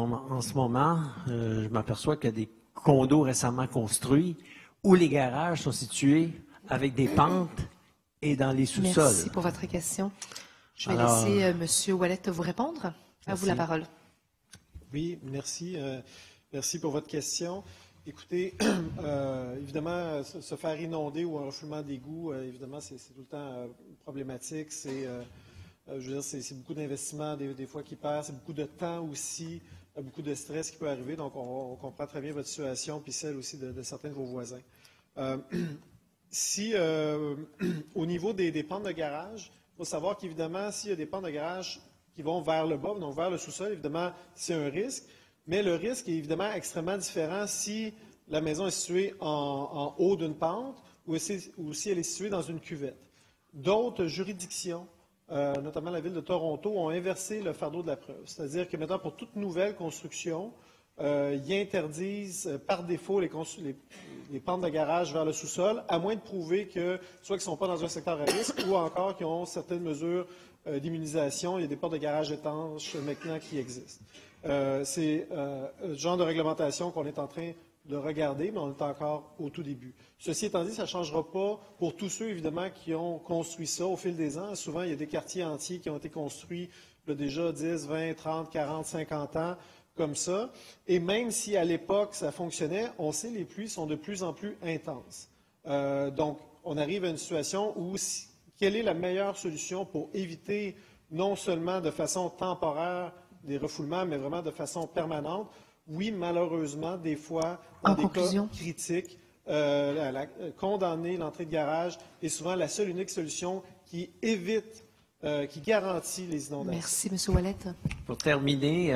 T: moment, je m'aperçois qu'il y a des condos récemment construits où les garages sont situés avec des pentes et dans les sous-sols?
B: Merci pour votre question. Je vais laisser M. Ouellet vous répondre. À vous la parole.
H: Oui, merci. Merci pour votre question. Écoutez, évidemment, se faire inonder ou un refoulement d'égout, évidemment, c'est tout le temps problématique. Je veux dire, c'est beaucoup d'investissements des fois qui passent, c'est beaucoup de temps aussi, beaucoup de stress qui peut arriver. Donc, on comprend très bien votre situation, puis celle aussi de certains de vos voisins. Au niveau des pentes de garage, il faut savoir qu'évidemment, s'il y a des pentes de garage qui vont vers le bas, donc vers le sous-sol, évidemment, c'est un risque. Mais le risque est évidemment extrêmement différent si la maison est située en haut d'une pente ou si elle est située dans une cuvette. D'autres juridictions, notamment la ville de Toronto, ont inversé le fardeau de la preuve. C'est-à-dire que maintenant, pour toute nouvelle construction, ils interdisent par défaut les pentes de garage vers le sous-sol, à moins de prouver que soit qu'ils ne sont pas dans un secteur à risque ou encore qu'ils ont certaines mesures d'immunisation. Il y a des portes de garage étanches maintenant qui existent. C'est le genre de réglementation qu'on est en train de regarder, mais on est encore au tout début. Ceci étant dit, ça ne changera pas pour tous ceux, évidemment, qui ont construit ça au fil des ans. Souvent, il y a des quartiers entiers qui ont été construits déjà 10, 20, 30, 40, 50 ans, comme ça. Et même si à l'époque ça fonctionnait, on sait que les pluies sont de plus en plus intenses. Donc, on arrive à une situation où quelle est la meilleure solution pour éviter non seulement de façon temporaire des refoulements, mais vraiment de façon permanente? Oui, malheureusement, des fois, dans des cas critiques, condamner l'entrée de garage est souvent la seule unique solution qui évite, qui garantit les inondations.
B: Merci, M. Ouellet.
T: Pour terminer,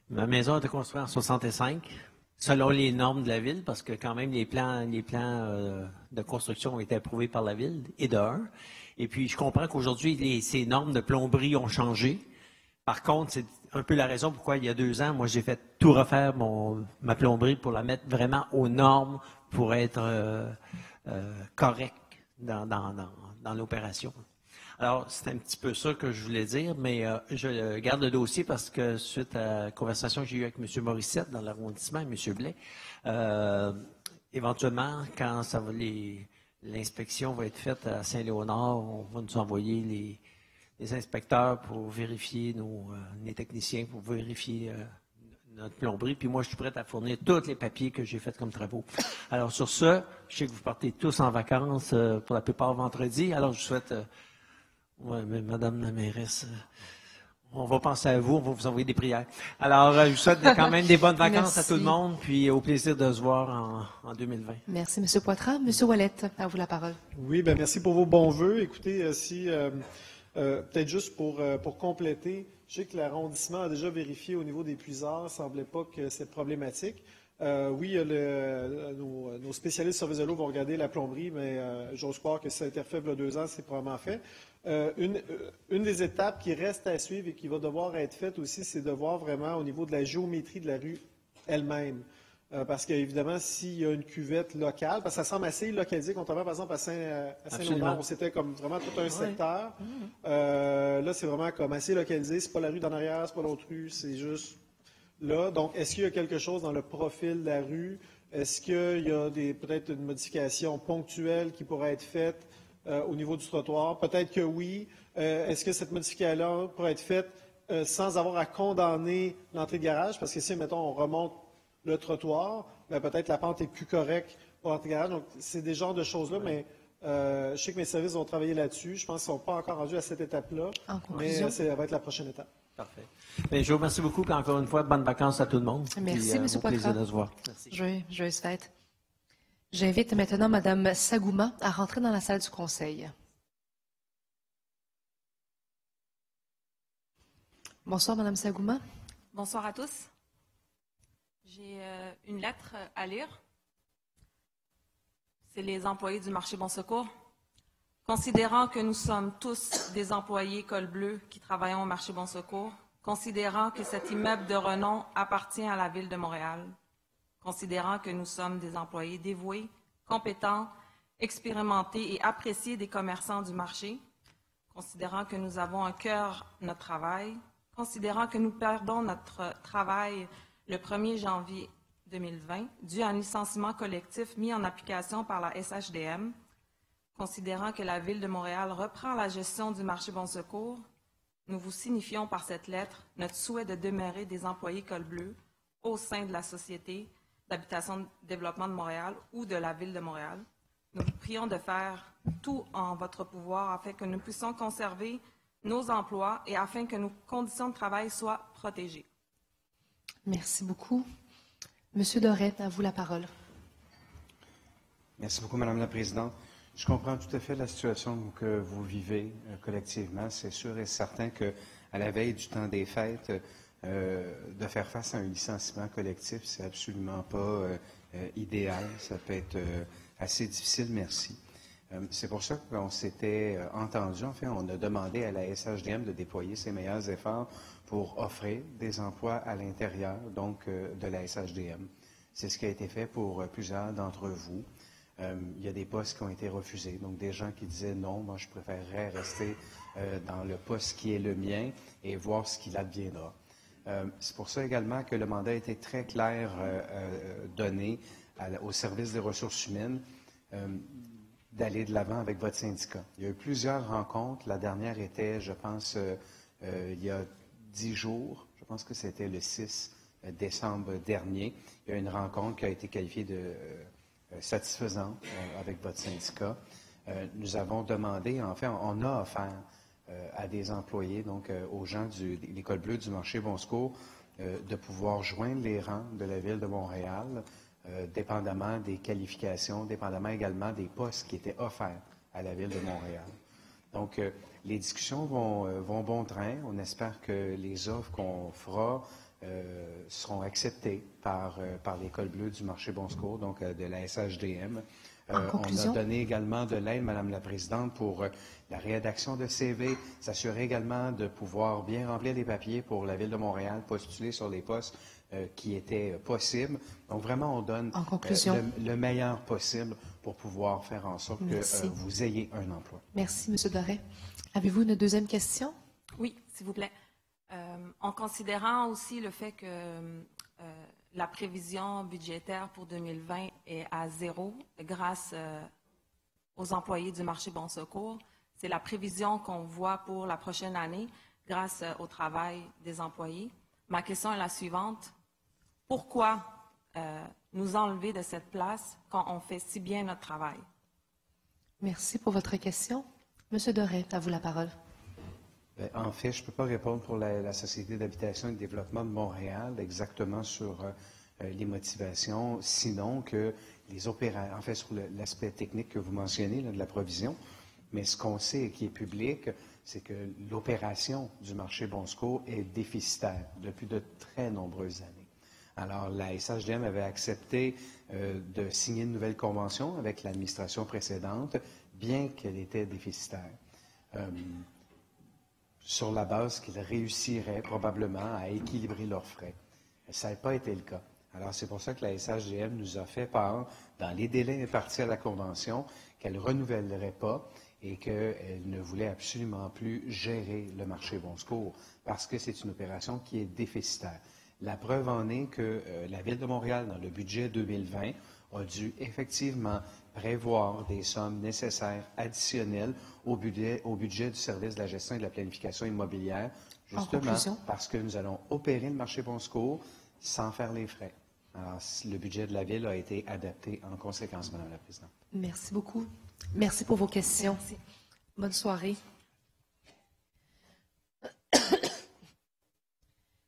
T: ma maison a été construite en 1965, selon les normes de la ville, parce que quand même les plans de construction ont été approuvés par la ville, et de un. Et puis, je comprends qu'aujourd'hui, ces normes de plomberie ont changé. Par contre, c'est un peu la raison pourquoi il y a 2 ans, moi, j'ai fait tout refaire ma plomberie pour la mettre vraiment aux normes pour être correct dans l'opération. Alors, c'est un petit peu ça que je voulais dire, mais je garde le dossier parce que suite à la conversation que j'ai eue avec M. Morissette dans l'arrondissement et M. Blais, éventuellement, quand l'inspection va être faite à Saint-Léonard, on va nous envoyer les inspecteurs pour vérifier les techniciens pour vérifier notre plomberie. Puis moi, je suis prêt à fournir tous les papiers que j'ai faits comme travaux. Alors, sur ce, je sais que vous partez tous en vacances pour la plupart vendredi. Alors, je souhaite... oui, mais Madame la mairesse, on va penser à vous, on va vous envoyer des prières. Alors, je vous souhaite quand même des bonnes vacances à tout le monde, puis au plaisir de se voir en 2020.
B: Merci, M. Poitras. M. Ouellet, à vous la parole.
H: Oui, bien, merci pour vos bons vœux. Écoutez, peut-être juste pour compléter, je sais que l'arrondissement a déjà vérifié au niveau des puisards, il ne semblait pas que c'est problématique. Oui, nos spécialistes services de l'eau vont regarder la plomberie, mais j'ose croire que ça a été fait il y a 2 ans, c'est probablement fait. Une des étapes qui reste à suivre et qui va devoir être faite aussi, c'est de voir vraiment au niveau de la géométrie de la rue elle-même. Parce qu'évidemment, s'il y a une cuvette locale, parce que ça semble assez localisé, contrairement par exemple à Saint-Léonard, où c'était comme vraiment tout un secteur. Là, c'est vraiment comme assez localisé. C'est pas la rue d'en arrière, c'est pas l'autre rue, c'est juste là. Donc, est-ce qu'il y a quelque chose dans le profil de la rue? Est-ce qu'il y a peut-être une modification ponctuelle qui pourrait être faite au niveau du trottoir? Peut-être que oui. Est-ce que cette modification-là pourrait être faite sans avoir à condamner l'entrée de garage? Parce que si, mettons, on remonte le trottoir, ben peut-être la pente est plus correcte pour l'entrée de garage. Donc, c'est des genres de choses-là, mais je sais que mes services vont travailler là-dessus. Je pense qu'ils ne sont pas encore rendus à cette étape-là, mais ça va être la prochaine étape.
T: Parfait. Bien, je vous remercie beaucoup, puis encore une fois, bonnes vacances à tout le monde.
B: Merci, M. Poitras.
T: Plaisir de se voir.
B: Joyeuse fête. J'invite maintenant Mme Sagouma à rentrer dans la salle du Conseil. Bonsoir, Mme Sagouma.
U: Bonsoir à tous. J'ai une lettre à lire. C'est les employés du marché Bon Secours. Considérant que nous sommes tous des employés col bleu qui travaillons au marché Bon Secours, considérant que cet immeuble de renom appartient à la Ville de Montréal, considérant que nous sommes des employés dévoués, compétents, expérimentés et appréciés des commerçants du marché, considérant que nous avons à cœur notre travail, considérant que nous perdons notre travail le 1er janvier 2020, dû à un licenciement collectif mis en application par la SHDM, considérant que la Ville de Montréal reprend la gestion du marché Bon Secours, nous vous signifions par cette lettre notre souhait de demeurer des employés col bleu au sein de la Société d'habitation de développement de Montréal ou de la Ville de Montréal. Nous vous prions de faire tout en votre pouvoir afin que nous puissions conserver nos emplois et afin que nos conditions de travail soient protégées.
B: Merci beaucoup. Monsieur Dorette, à vous la parole.
F: Merci beaucoup, Madame la Présidente. Je comprends tout à fait la situation que vous vivez collectivement. C'est sûr et certain qu'à la veille du temps des fêtes, de faire face à un licenciement collectif, c'est absolument pas idéal. Ça peut être assez difficile, merci. C'est pour ça qu'on s'était entendu. En fait, on a demandé à la SHDM de déployer ses meilleurs efforts pour offrir des emplois à l'intérieur, donc de la SHDM. C'est ce qui a été fait pour plusieurs d'entre vous. Il y a des postes qui ont été refusés, donc des gens qui disaient non, moi je préférerais rester dans le poste qui est le mien et voir ce qu'il adviendra. C'est pour ça également que le mandat a été très clair donné au service des ressources humaines d'aller de l'avant avec votre syndicat. Il y a eu plusieurs rencontres. La dernière était, je pense, il y a 10 jours. Je pense que c'était le 6 décembre dernier. Il y a une rencontre qui a été qualifiée de satisfaisante avec votre syndicat. Nous avons demandé, en fait, on a offert à des employés, donc aux gens de l'École bleue du marché Bon Secours, de pouvoir joindre les rangs de la Ville de Montréal, dépendamment des qualifications, dépendamment également des postes qui étaient offerts à la Ville de Montréal. Donc, les discussions vont bon train. On espère que les offres qu'on fera seront acceptées par l'École bleue du marché Bon Secours, donc de la SHDM. On a donné également de l'aide, Madame la Présidente, pour la rédaction de CV, s'assurer également de pouvoir bien remplir les papiers pour la Ville de Montréal, postuler sur les postes qui étaient possibles. Donc, vraiment, on donne le meilleur possible pour pouvoir faire en sorte que vous ayez un emploi.
B: Merci, M. Doré. Avez-vous une deuxième question?
U: Oui, s'il vous plaît. En considérant aussi le fait que la prévision budgétaire pour 2020 est à 0 grâce aux employés du marché Bon Secours, c'est la prévision qu'on voit pour la prochaine année grâce au travail des employés. Ma question est la suivante. Pourquoi nous enlever de cette place quand on fait si bien notre travail?
B: Merci pour votre question. Monsieur Doré, à vous la parole.
F: Bien, en fait, je ne peux pas répondre pour la Société d'habitation et de développement de Montréal exactement sur les motivations, sinon que les opérations, en fait, sur l'aspect technique que vous mentionnez, là, de la provision. Mais ce qu'on sait et qui est public, c'est que l'opération du marché Bon Secours est déficitaire depuis de très nombreuses années. Alors, la SHDM avait accepté de signer une nouvelle convention avec l'administration précédente, bien qu'elle était déficitaire. Sur la base qu'ils réussiraient probablement à équilibrer leurs frais. Ça n'a pas été le cas. Alors, c'est pour ça que la SHDM nous a fait part, dans les délais impartis à la Convention, qu'elle ne renouvellerait pas et qu'elle ne voulait absolument plus gérer le marché Bon Secours parce que c'est une opération qui est déficitaire. La preuve en est que la Ville de Montréal, dans le budget 2020, a dû effectivement prévoir des sommes nécessaires additionnelles au budget du service de la gestion et de la planification immobilière, justement parce que nous allons opérer le marché Bon Secours sans faire les frais. Alors, le budget de la Ville a été adapté en conséquence, Madame la Présidente.
B: Merci beaucoup. Merci pour vos questions. Merci. Bonne soirée.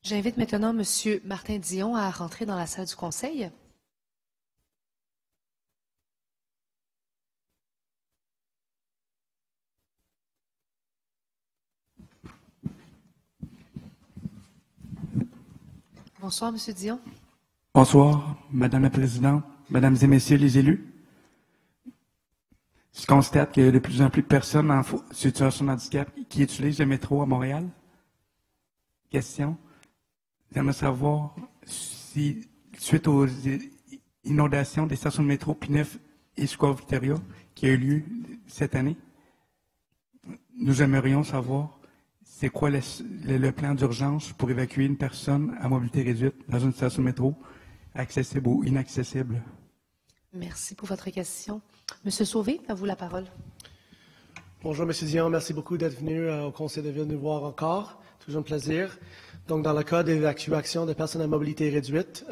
B: J'invite maintenant M. Martin Dion à rentrer dans la salle du Conseil. Bonsoir, M. Dion.
A: Bonsoir, Madame la Présidente, Mesdames et Messieurs les élus. Je constate qu'il y a de plus en plus de personnes en situation de handicap qui utilisent le métro à Montréal. Question. J'aimerais savoir si, suite aux inondations des stations de métro P9 et Square Victoria qui a eu lieu cette année, nous aimerions savoir c'est quoi le plan d'urgence pour évacuer une personne à mobilité réduite dans une station de métro, accessible ou inaccessible?
B: Merci pour votre question. Monsieur Sauvé, à vous la parole.
J: Bonjour, Monsieur Dion. Merci beaucoup d'être venu au Conseil de Ville nous voir encore. Toujours un plaisir. Donc, dans le cas d'évacuation de personnes à mobilité réduite,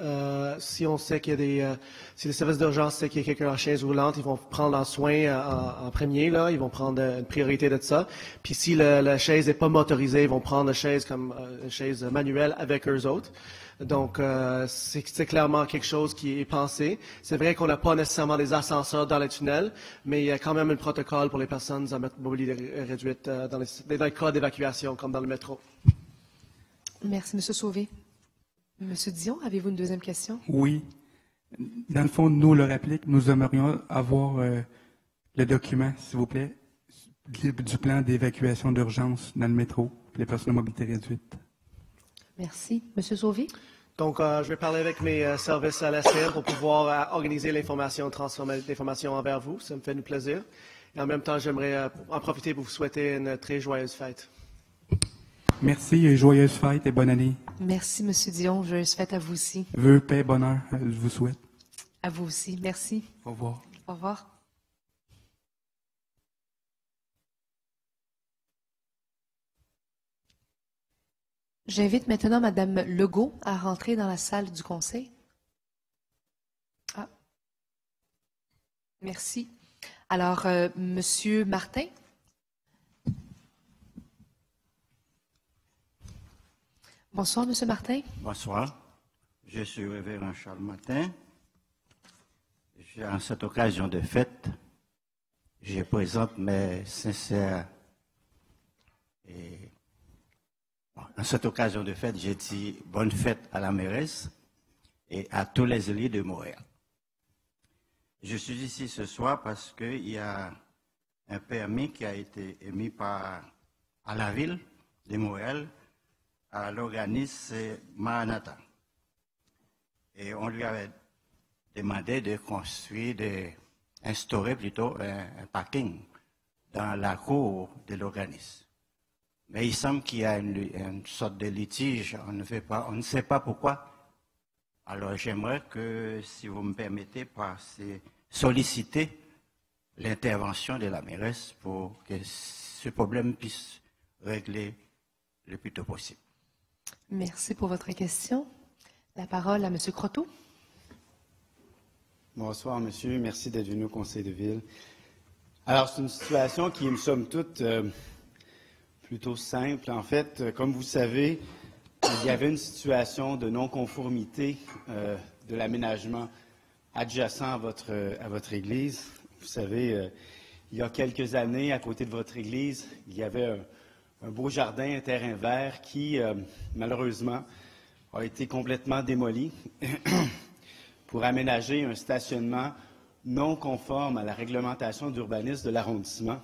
J: si on sait qu'il y a si le service d'urgence sait qu'il y a quelqu'un en chaise roulante, ils vont prendre en soin en premier, là, ils vont prendre une priorité de ça. Puis si la chaise n'est pas motorisée, ils vont prendre une chaise comme une chaise manuelle avec eux autres. Donc, c'est clairement quelque chose qui est pensé. C'est vrai qu'on n'a pas nécessairement des ascenseurs dans les tunnels, mais il y a quand même un protocole pour les personnes à mobilité réduite dans les cas d'évacuation, comme dans le métro.
B: Merci, M. Sauvé. M. Dion, avez-vous une deuxième question?
A: Oui. Dans le fond, nous, le réplique, nous aimerions avoir le document, s'il vous plaît, du plan d'évacuation d'urgence dans le métro pour les personnes à mobilité réduite.
B: Merci. M. Sauvé?
J: Donc, je vais parler avec mes services à la SL pour pouvoir organiser l'information, transformer l'information envers vous. Ça me fait du plaisir. Et en même temps, j'aimerais en profiter pour vous souhaiter une très joyeuse fête.
A: Merci, joyeuse fête et bonne année.
B: Merci, M. Dion. Joyeuse fête à vous aussi.
A: Vœux, paix, bonheur, je vous souhaite.
B: À vous aussi. Merci.
A: Au revoir.
B: Au revoir. J'invite maintenant Mme Legault à rentrer dans la salle du Conseil. Ah. Merci. Alors, Monsieur Martin. Bonsoir, Monsieur Martin.
V: Bonsoir. Je suis révérend Charles Martin. En cette occasion de fête, je présente mes sincères et en cette occasion de fête, je dis bonne fête à la mairesse et à tous les élus de Montréal. Je suis ici ce soir parce qu'il y a un permis qui a été émis à la ville de Montréal, à l'organisme Maranatha. Et on lui avait demandé de instaurer plutôt un parking dans la cour de l'organisme. Mais il semble qu'il y a une sorte de litige, on ne sait pas pourquoi. Alors j'aimerais que, si vous me permettez, solliciter l'intervention de la mairesse pour que ce problème puisse régler le plus tôt possible.
B: Merci pour votre question. La parole à M. Croteau.
C: Bonsoir, monsieur. Merci d'être venu au Conseil de ville. Alors, c'est une situation qui est, somme toute, plutôt simple. En fait, comme vous savez, il y avait une situation de non-conformité de l'aménagement adjacent à votre église. Vous savez, il y a quelques années, à côté de votre église, il y avait un beau jardin, un terrain vert qui, malheureusement, a été complètement démoli pour aménager un stationnement non conforme à la réglementation d'urbanisme de l'arrondissement,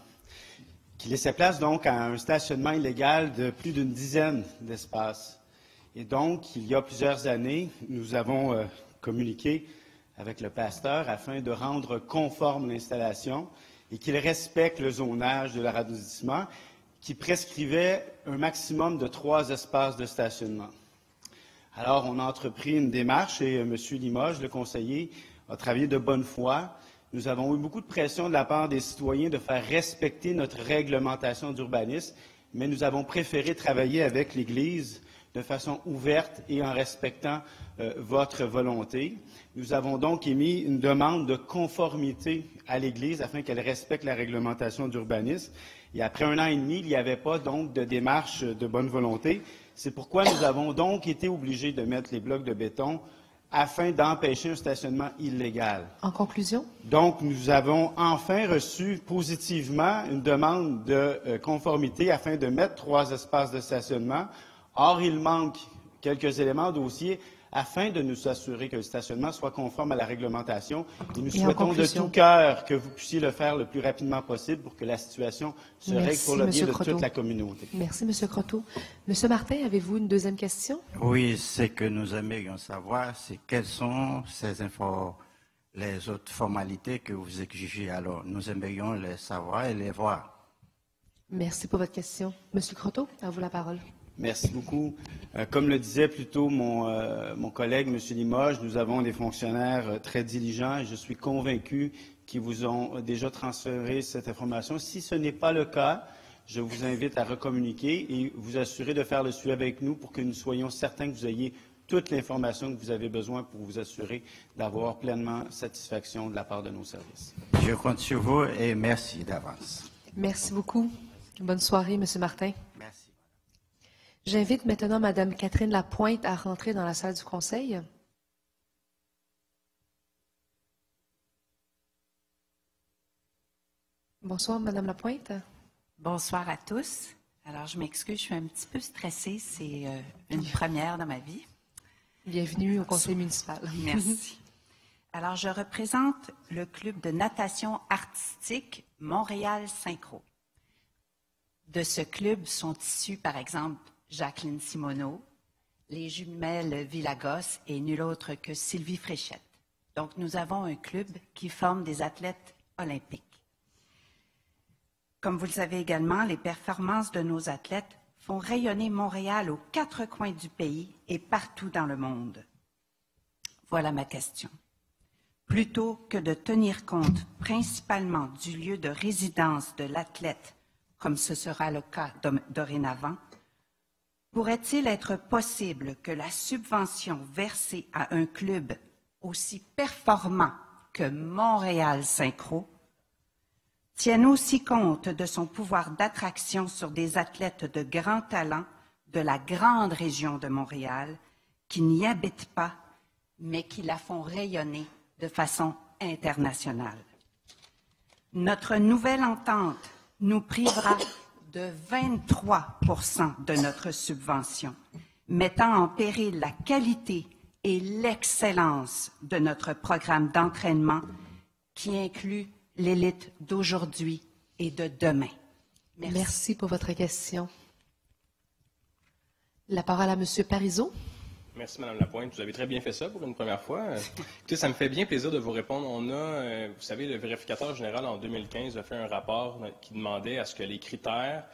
C: qui laissait place donc à un stationnement illégal de plus d'une dizaine d'espaces. Et donc, il y a plusieurs années, nous avons communiqué avec le pasteur afin de rendre conforme l'installation et qu'il respecte le zonage de l'arrondissement qui prescrivait un maximum de 3 espaces de stationnement. Alors, on a entrepris une démarche et M. Limoges, le conseiller, a travaillé de bonne foi. Nous avons eu beaucoup de pression de la part des citoyens de faire respecter notre réglementation d'urbanisme, mais nous avons préféré travailler avec l'Église de façon ouverte et en respectant votre volonté. Nous avons donc émis une demande de conformité à l'Église afin qu'elle respecte la réglementation d'urbanisme. Et après 1 an et demi, il n'y avait pas donc de démarche de bonne volonté. C'est pourquoi nous avons donc été obligés de mettre les blocs de béton afin d'empêcher un stationnement illégal.
B: En conclusion?
C: Donc, nous avons enfin reçu positivement une demande de conformité afin de mettre 3 espaces de stationnement. Or, il manque quelques éléments au dossier afin de nous assurer que le stationnement soit conforme à la réglementation. Et nous souhaitons de tout cœur que vous puissiez le faire le plus rapidement possible pour que la situation se règle pour le bien de toute la communauté.
B: Merci, M. Croteau. M. Martin, avez-vous une deuxième question?
V: Oui, ce que nous aimerions savoir, c'est quelles sont les autres formalités que vous exigez. Alors, nous aimerions les savoir et les voir.
B: Merci pour votre question. M. Croteau, à vous la parole.
C: Merci beaucoup. Comme le disait plus tôt mon collègue, M. Limoges, nous avons des fonctionnaires très diligents et je suis convaincu qu'ils vous ont déjà transféré cette information. Si ce n'est pas le cas, je vous invite à recommuniquer et vous assurer de faire le suivi avec nous pour que nous soyons certains que vous ayez toute l'information que vous avez besoin pour vous assurer d'avoir pleinement satisfaction de la part de nos services.
V: Je compte sur vous et merci d'avance.
B: Merci beaucoup. Bonne soirée, M. Martin.
V: Merci.
B: J'invite maintenant Mme Catherine Lapointe à rentrer dans la salle du Conseil. Bonsoir, Mme Lapointe.
D: Bonsoir à tous. Alors, je m'excuse, je suis un petit peu stressée. C'est une première dans ma vie.
B: Bienvenue au Conseil municipal.
D: Merci. Alors, je représente le club de natation artistique Montréal Synchro. De ce club sont issus, par exemple, Jacqueline Simoneau, les jumelles Villagos et nul autre que Sylvie Fréchette. Donc, nous avons un club qui forme des athlètes olympiques. Comme vous le savez également, les performances de nos athlètes font rayonner Montréal aux 4 coins du pays et partout dans le monde. Voilà ma question. Plutôt que de tenir compte principalement du lieu de résidence de l'athlète, comme ce sera le cas dorénavant, pourrait-il être possible que la subvention versée à un club aussi performant que Montréal Synchro tienne aussi compte de son pouvoir d'attraction sur des athlètes de grand talent de la grande région de Montréal qui n'y habitent pas, mais qui la font rayonner de façon internationale? Notre nouvelle entente nous privera de 23 % de notre subvention, mettant en péril la qualité et l'excellence de notre programme d'entraînement qui inclut l'élite d'aujourd'hui et de demain?
B: Merci pour votre question. La parole à M. Parizeau.
E: Merci, Mme Lapointe. Vous avez très bien fait ça pour une première fois. Écoutez, ça me fait bien plaisir de vous répondre. On a, vous savez, le vérificateur général en 2015 a fait un rapport qui demandait à ce que les critères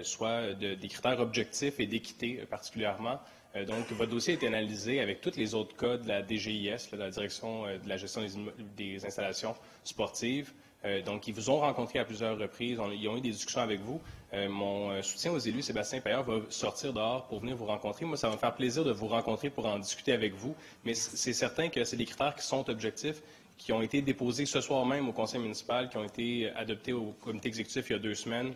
E: soient des critères objectifs et d'équité particulièrement. Donc, votre dossier a été analysé avec tous les autres cas de la DGIS, de la Direction de la gestion des installations sportives. Donc, ils vous ont rencontré à plusieurs reprises. Ils ont eu des discussions avec vous. Mon soutien aux élus, Sébastien Paillard, va sortir dehors pour venir vous rencontrer. Moi, ça va me faire plaisir de vous rencontrer pour en discuter avec vous. Mais c'est certain que c'est des critères qui sont objectifs, qui ont été déposés ce soir même au conseil municipal, qui ont été adoptés au comité exécutif il y a 2 semaines.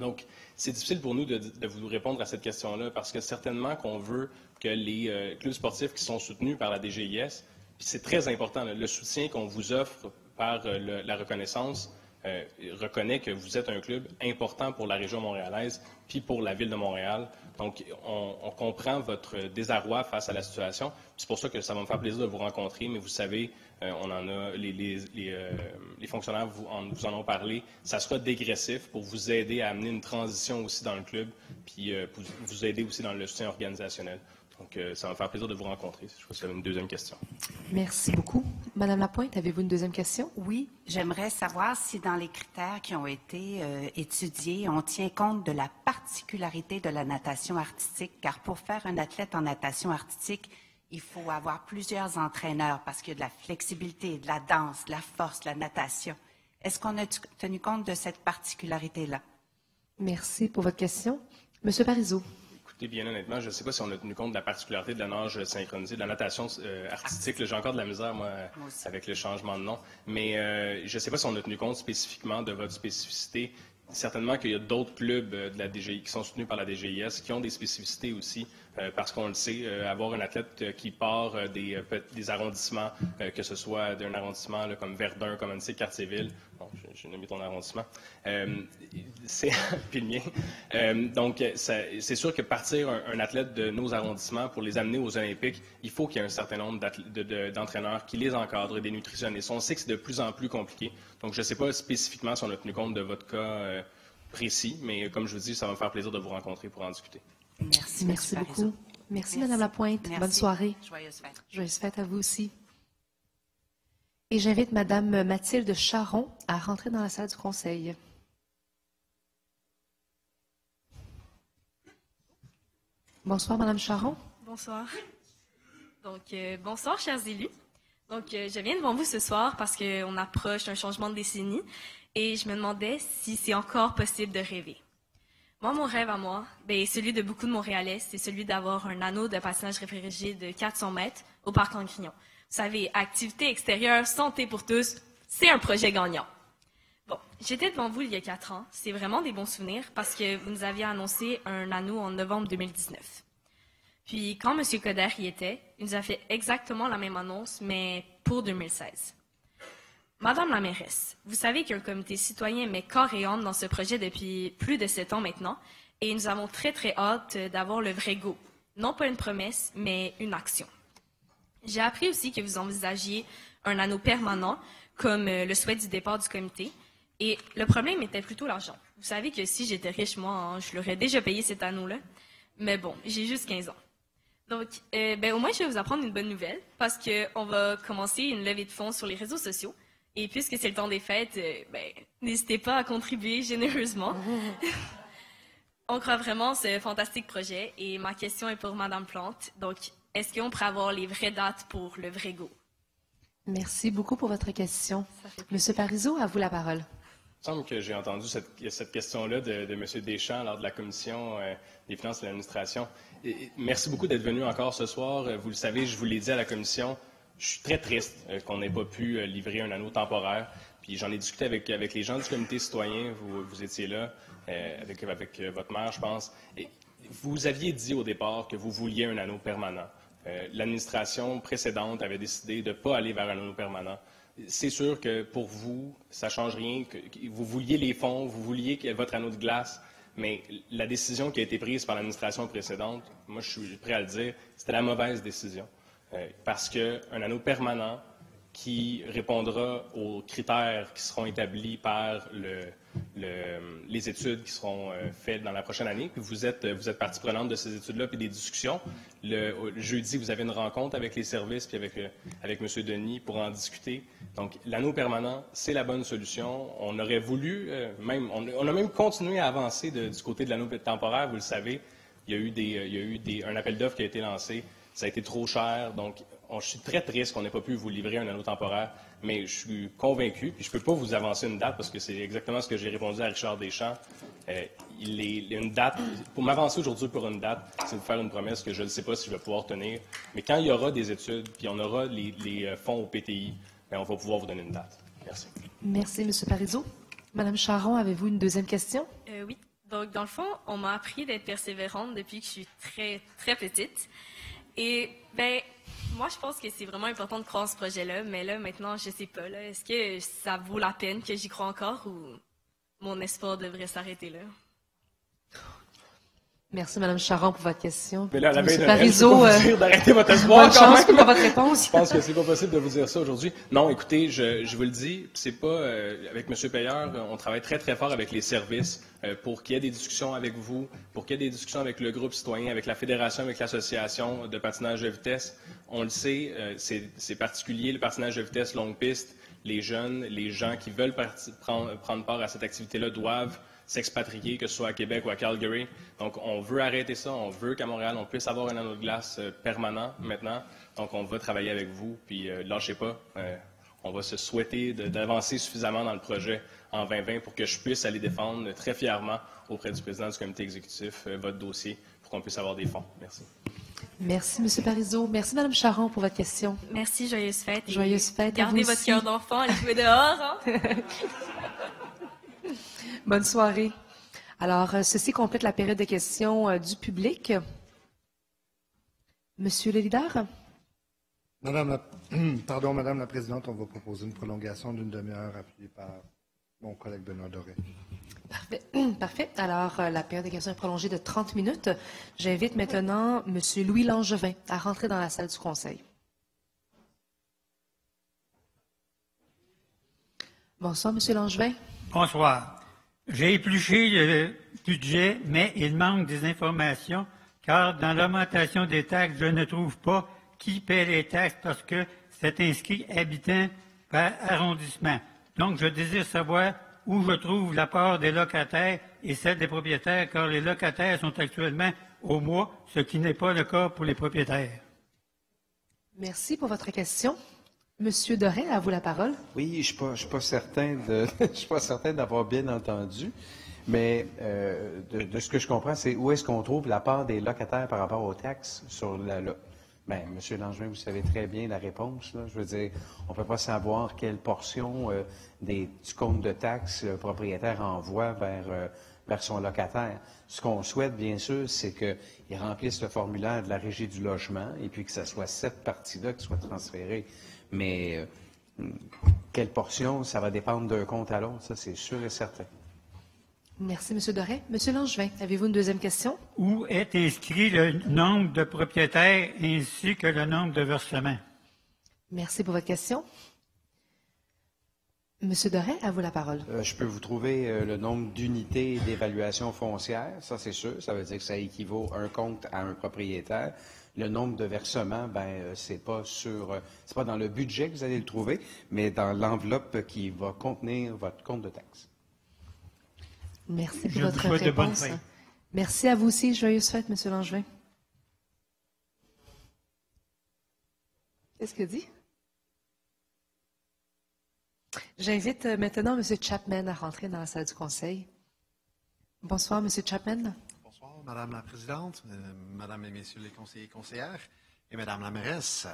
E: Donc, c'est difficile pour nous de vous répondre à cette question-là parce que certainement qu'on veut que les clubs sportifs qui sont soutenus par la DGIS, puis c'est très important, le soutien qu'on vous offre par la reconnaissance reconnaît que vous êtes un club important pour la région montréalaise puis pour la ville de Montréal. Donc, on comprend votre désarroi face à la situation. C'est pour ça que ça va me faire plaisir de vous rencontrer, mais vous savez, on en a, les fonctionnaires vous en ont parlé. Ça sera dégressif pour vous aider à amener une transition aussi dans le club puis pour vous aider aussi dans le soutien organisationnel. Donc, ça va me faire plaisir de vous rencontrer. Je crois que c'est une deuxième question.
B: Merci beaucoup. Madame Lapointe, avez-vous une deuxième question?
D: Oui, j'aimerais savoir si dans les critères qui ont été étudiés, on tient compte de la particularité de la natation artistique, car pour faire un athlète en natation artistique, il faut avoir plusieurs entraîneurs parce qu'il y a de la flexibilité, de la danse, de la force, de la natation. Est-ce qu'on a tenu compte de cette particularité-là?
B: Merci pour votre question. Monsieur Parizeau.
E: Écoutez, bien honnêtement, je ne sais pas si on a tenu compte de la particularité de la nage synchronisée, de la natation artistique. J'ai encore de la misère, moi avec le changement de nom. Mais je ne sais pas si on a tenu compte spécifiquement de votre spécificité. Certainement qu'il y a d'autres clubs de la DGI qui sont soutenus par la DGIS qui ont des spécificités aussi, parce qu'on le sait, avoir un athlète qui part des arrondissements, que ce soit d'un arrondissement là, comme Verdun, comme Annecy, Cartierville, bon, j'ai nommé ton arrondissement, c'est puis le mien. Donc, c'est sûr que partir un athlète de nos arrondissements pour les amener aux Olympiques, il faut qu'il y ait un certain nombre d'entraîneurs qui les encadrent, des nutritionnistes. On sait que c'est de plus en plus compliqué. Donc, je ne sais pas spécifiquement si on a tenu compte de votre cas précis, mais comme je vous dis, ça va me faire plaisir de vous rencontrer pour en discuter.
B: Merci beaucoup. Merci, Madame Lapointe.
D: Merci.
B: Bonne soirée.
D: Joyeuse fête.
B: Joyeuse fête à vous aussi. Et j'invite Madame Mathilde Charon à rentrer dans la salle du conseil. Bonsoir, Madame Charon.
G: Bonsoir. Donc, bonsoir, chers élus. Donc, je viens devant vous ce soir parce qu'on approche d'un changement de décennie et je me demandais si c'est encore possible de rêver. Moi, mon rêve à moi, celui de beaucoup de Montréalais, c'est celui d'avoir un anneau de patinage réfrigéré de 400 mètres au parc Langrignon. Vous savez, activité extérieure, santé pour tous, c'est un projet gagnant. Bon, j'étais devant vous il y a 4 ans. C'est vraiment des bons souvenirs parce que vous nous aviez annoncé un anneau en novembre 2019. Puis, quand M. Coder y était, il nous a fait exactement la même annonce, mais pour 2016. Madame la mairesse, vous savez qu'un comité citoyen met corps et âme dans ce projet depuis plus de 7 ans maintenant, et nous avons très, très hâte d'avoir le vrai go. Non pas une promesse, mais une action. J'ai appris aussi que vous envisagiez un anneau permanent, comme le souhait du départ du comité, et le problème était plutôt l'argent. Vous savez que si j'étais riche, moi, je l'aurais déjà payé cet anneau-là, mais bon, j'ai juste 15 ans. Donc, au moins, je vais vous apprendre une bonne nouvelle, parce qu'on va commencer une levée de fonds sur les réseaux sociaux. Et puisque c'est le temps des fêtes, n'hésitez pas à contribuer généreusement. On croit vraiment en ce fantastique projet. Et ma question est pour Mme Plante. Donc, est-ce qu'on pourrait avoir les vraies dates pour le vrai go?
B: Merci beaucoup pour votre question. Monsieur Parizeau, à vous la parole.
E: Il me semble que j'ai entendu cette question-là de M. Deschamps lors de la commission des finances et de l'administration. Merci beaucoup d'être venu encore ce soir. Vous le savez, je vous l'ai dit à la commission, je suis très triste qu'on n'ait pas pu livrer un anneau temporaire. Puis j'en ai discuté avec les gens du comité citoyen. Vous étiez là, avec votre maire, je pense. Et vous aviez dit au départ que vous vouliez un anneau permanent. L'administration précédente avait décidé de ne pas aller vers un anneau permanent. C'est sûr que pour vous, ça ne change rien. Que vous vouliez les fonds, vous vouliez votre anneau de glace, mais la décision qui a été prise par l'administration précédente, moi je suis prêt à le dire, c'était la mauvaise décision. Parce qu'un anneau permanent qui répondra aux critères qui seront établis par les études qui seront faites dans la prochaine année. Puis vous êtes partie prenante de ces études-là puis des discussions. Le jeudi, vous avez une rencontre avec les services puis avec M. Denis pour en discuter. Donc, l'anneau permanent, c'est la bonne solution. On aurait voulu, on a même continué à avancer du côté de l'anneau temporaire, vous le savez. Il y a eu un appel d'offres qui a été lancé. Ça a été trop cher. Donc, je suis très triste qu'on n'ait pas pu vous livrer un anneau temporaire, mais je suis convaincu, puis je ne peux pas vous avancer une date parce que c'est exactement ce que j'ai répondu à Richard Deschamps. Une date, pour m'avancer aujourd'hui pour une date, c'est vous faire une promesse que je ne sais pas si je vais pouvoir tenir. Mais quand il y aura des études, puis on aura les fonds au PTI, bien, on va pouvoir vous donner une date. Merci.
B: Merci, M. Parizeau. Madame Charon, avez-vous une deuxième question?
G: Oui. Donc, dans le fond, on m'a appris d'être persévérante depuis que je suis très, très petite. Et, moi, je pense que c'est vraiment important de croire en ce projet-là, mais là, maintenant, je sais pas. Est-ce que ça vaut la peine que j'y croie encore ou mon espoir devrait s'arrêter là?
B: Merci, Mme Charon, pour votre question.
E: Mais là, à la veille de
B: Noël,
E: je peux pas vous dire d'arrêter votre espoir.
B: Bonne chance pour votre réponse.
E: Je pense que c'est pas possible de vous dire ça aujourd'hui. Non, écoutez, je vous le dis, c'est pas avec M. Payeur, on travaille très très fort avec les services pour qu'il y ait des discussions avec vous, pour qu'il y ait des discussions avec le groupe citoyen, avec la fédération, avec l'association de patinage de vitesse. On le sait, c'est particulier le patinage de vitesse longue piste. Les jeunes, les gens qui veulent prendre part à cette activité-là doivent s'expatrier, que ce soit à Québec ou à Calgary. Donc, on veut arrêter ça. On veut qu'à Montréal, on puisse avoir un anneau de glace permanent maintenant. Donc, on va travailler avec vous. Puis, lâchez pas. On va se souhaiter d'avancer suffisamment dans le projet en 2020 pour que je puisse aller défendre très fièrement auprès du président du comité exécutif votre dossier pour qu'on puisse avoir des fonds. Merci.
B: Merci, M. Parizeau. Merci, Mme Charon, pour votre question.
G: Merci, joyeuse fête.
B: Joyeuse fête.
G: Gardez votre cœur d'enfant, allez jouer dehors. Hein?
B: Bonne soirée. Alors, ceci complète la période de questions du public. Monsieur le leader?
M: Madame la Présidente, on va proposer une prolongation d'une demi-heure appuyée par mon collègue Benoît Doré.
B: Parfait. Alors, la période de questions est prolongée de 30 minutes. J'invite maintenant M. Louis Langevin à rentrer dans la salle du Conseil. Bonsoir, M. Langevin.
I: Bonsoir. J'ai épluché le budget, mais il manque des informations, car dans l'augmentation des taxes, je ne trouve pas qui paie les taxes parce que c'est inscrit habitant par arrondissement. Donc, je désire savoir où je trouve la part des locataires et celle des propriétaires, car les locataires sont actuellement au mois, ce qui n'est pas le cas pour les propriétaires.
B: Merci pour votre question. Monsieur Doré, à vous la parole.
F: Oui, je ne suis pas certain d'avoir bien entendu, mais de ce que je comprends, c'est où est-ce qu'on trouve la part des locataires par rapport aux taxes sur la... Bien, M. Langevin, vous savez très bien la réponse. Là. Je veux dire, on ne peut pas savoir quelle portion du compte de taxes le propriétaire envoie vers son locataire. Ce qu'on souhaite, bien sûr, c'est qu'il remplisse le formulaire de la Régie du logement et puis que ce soit cette partie-là qui soit transférée. Mais quelle portion, ça va dépendre d'un compte à l'autre, ça c'est sûr et certain.
B: Merci, M. Doré. M. Langevin, avez-vous une deuxième question?
I: Où est inscrit le nombre de propriétaires ainsi que le nombre de versements?
B: Merci pour votre question. M. Doré, à vous la parole.
F: Je peux vous trouver le nombre d'unités d'évaluation foncière, ça c'est sûr, ça veut dire que ça équivaut un compte à un propriétaire. Le nombre de versements, c'est pas dans le budget que vous allez le trouver, mais dans l'enveloppe qui va contenir votre compte de taxes.
B: Merci pour votre réponse. Merci à vous aussi. Joyeuse fête, M. Langevin. Qu'est-ce qu'il dit? J'invite maintenant M. Chapman à rentrer dans la salle du Conseil. Bonsoir, M. Chapman.
K: Bonsoir, Madame la Présidente, Madame et Messieurs les conseillers et conseillères, et Madame la mairesse.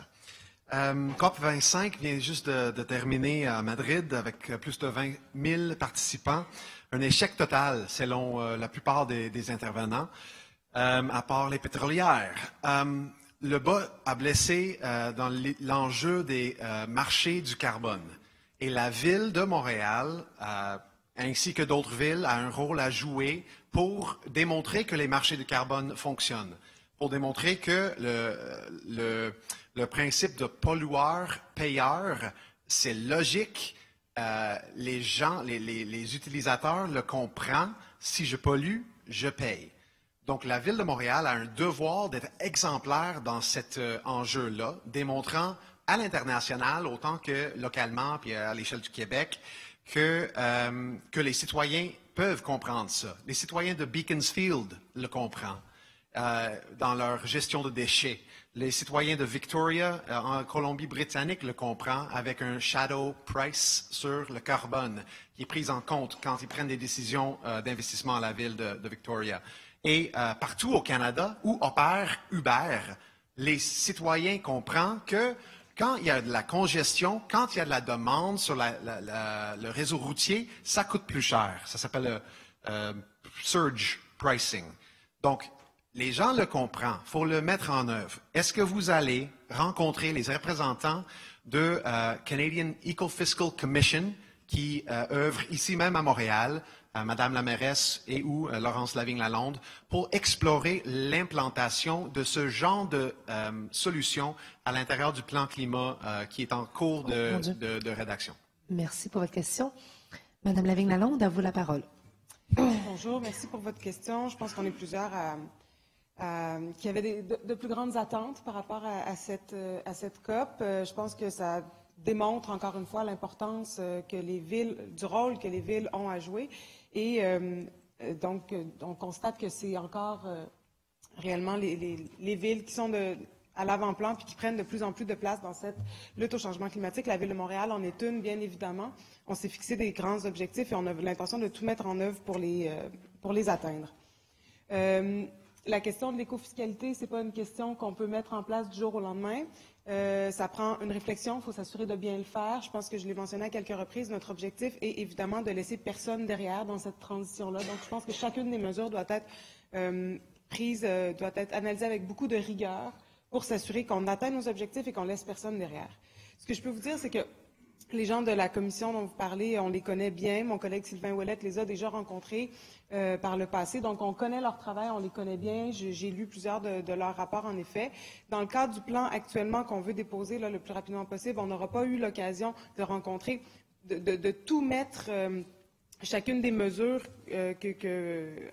K: COP25 vient juste de terminer à Madrid avec plus de 20 000 participants. Un échec total, selon la plupart des intervenants, à part les pétrolières. Le bas a blessé dans l'enjeu des marchés du carbone. Et la ville de Montréal, ainsi que d'autres villes, a un rôle à jouer pour démontrer que les marchés du carbone fonctionnent. pour démontrer que le principe de pollueur-payeur, c'est logique. Les gens, les utilisateurs le comprennent. Si je pollue, je paye. Donc, la Ville de Montréal a un devoir d'être exemplaire dans cet enjeu-là, démontrant à l'international, autant que localement, puis à l'échelle du Québec, que les citoyens peuvent comprendre ça. Les citoyens de Beaconsfield le comprennent dans leur gestion de déchets. Les citoyens de Victoria, en Colombie-Britannique, le comprennent avec un shadow price sur le carbone qui est pris en compte quand ils prennent des décisions d'investissement à la ville de Victoria. Et partout au Canada, où opère Uber, les citoyens comprennent que quand il y a de la congestion, quand il y a de la demande sur le réseau routier, ça coûte plus cher. Ça s'appelle surge pricing. Donc, les gens le comprennent. Il faut le mettre en œuvre. Est-ce que vous allez rencontrer les représentants de Canadian Ecofiscal Commission qui œuvrent ici même à Montréal, Madame la mairesse et ou Laurence Lavigne-Lalonde, pour explorer l'implantation de ce genre de solution à l'intérieur du plan climat qui est en cours de rédaction?
B: Merci pour votre question. Madame Lavigne-Lalonde, à vous la parole.
L: Bonjour, merci pour votre question. Je pense qu'on est plusieurs qui avaient de plus grandes attentes par rapport à cette COP. Je pense que ça démontre encore une fois l'importance du rôle que les villes ont à jouer. Et donc, on constate que c'est encore réellement les villes qui sont à l'avant-plan puis qui prennent de plus en plus de place dans cette lutte au changement climatique. La Ville de Montréal en est une, bien évidemment. On s'est fixé des grands objectifs et on a l'intention de tout mettre en œuvre pour les atteindre. La question de l'écofiscalité, ce n'est pas une question qu'on peut mettre en place du jour au lendemain. Ça prend une réflexion, il faut s'assurer de bien le faire. Je pense que je l'ai mentionné à quelques reprises. Notre objectif est évidemment de laisser personne derrière dans cette transition-là. Donc, je pense que chacune des mesures doit être doit être analysée avec beaucoup de rigueur pour s'assurer qu'on atteint nos objectifs et qu'on laisse personne derrière. Ce que je peux vous dire, c'est que les gens de la commission dont vous parlez, on les connaît bien. Mon collègue Sylvain Ouellette les a déjà rencontrés par le passé. Donc, on connaît leur travail, on les connaît bien. J'ai lu plusieurs de leurs rapports, en effet. Dans le cadre du plan actuellement qu'on veut déposer le plus rapidement possible, on n'aura pas eu l'occasion de rencontrer, de tout mettre, chacune des mesures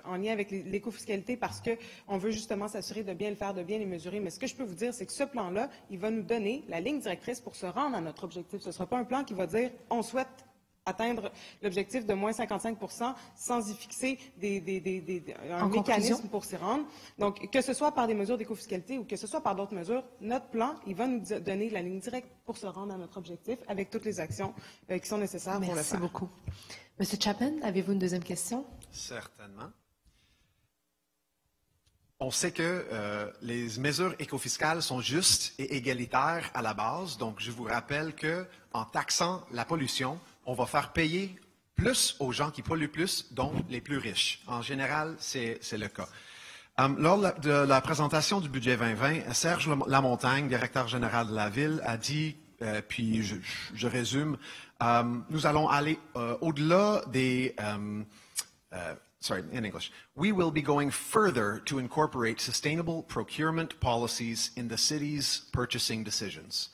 L: en lien avec l'écofiscalité parce qu'on veut justement s'assurer de bien le faire, de bien les mesurer. Mais ce que je peux vous dire, c'est que ce plan-là, il va nous donner la ligne directrice pour se rendre à notre objectif. Ce ne sera pas un plan qui va dire on souhaite atteindre l'objectif de moins 55 % sans y fixer un mécanisme pour s'y rendre. Donc, que ce soit par des mesures d'écofiscalité ou que ce soit par d'autres mesures, notre plan, il va nous donner la ligne directe pour se rendre à notre objectif avec toutes les actions qui sont nécessaires pour le faire.
B: Merci beaucoup. Monsieur Chapman, avez-vous une deuxième question?
K: Certainement. On sait que les mesures écofiscales sont justes et égalitaires à la base. Donc, je vous rappelle qu'en taxant la pollution, on va faire payer plus aux gens qui polluent plus, dont les plus riches. En général, c'est le cas. Lors de la présentation du budget 2020, Serge Lamontagne, directeur général de la Ville, a dit, puis je résume, nous allons aller au-delà des... sorry, in English. We will be going further to incorporate sustainable procurement policies in the city's purchasing decisions.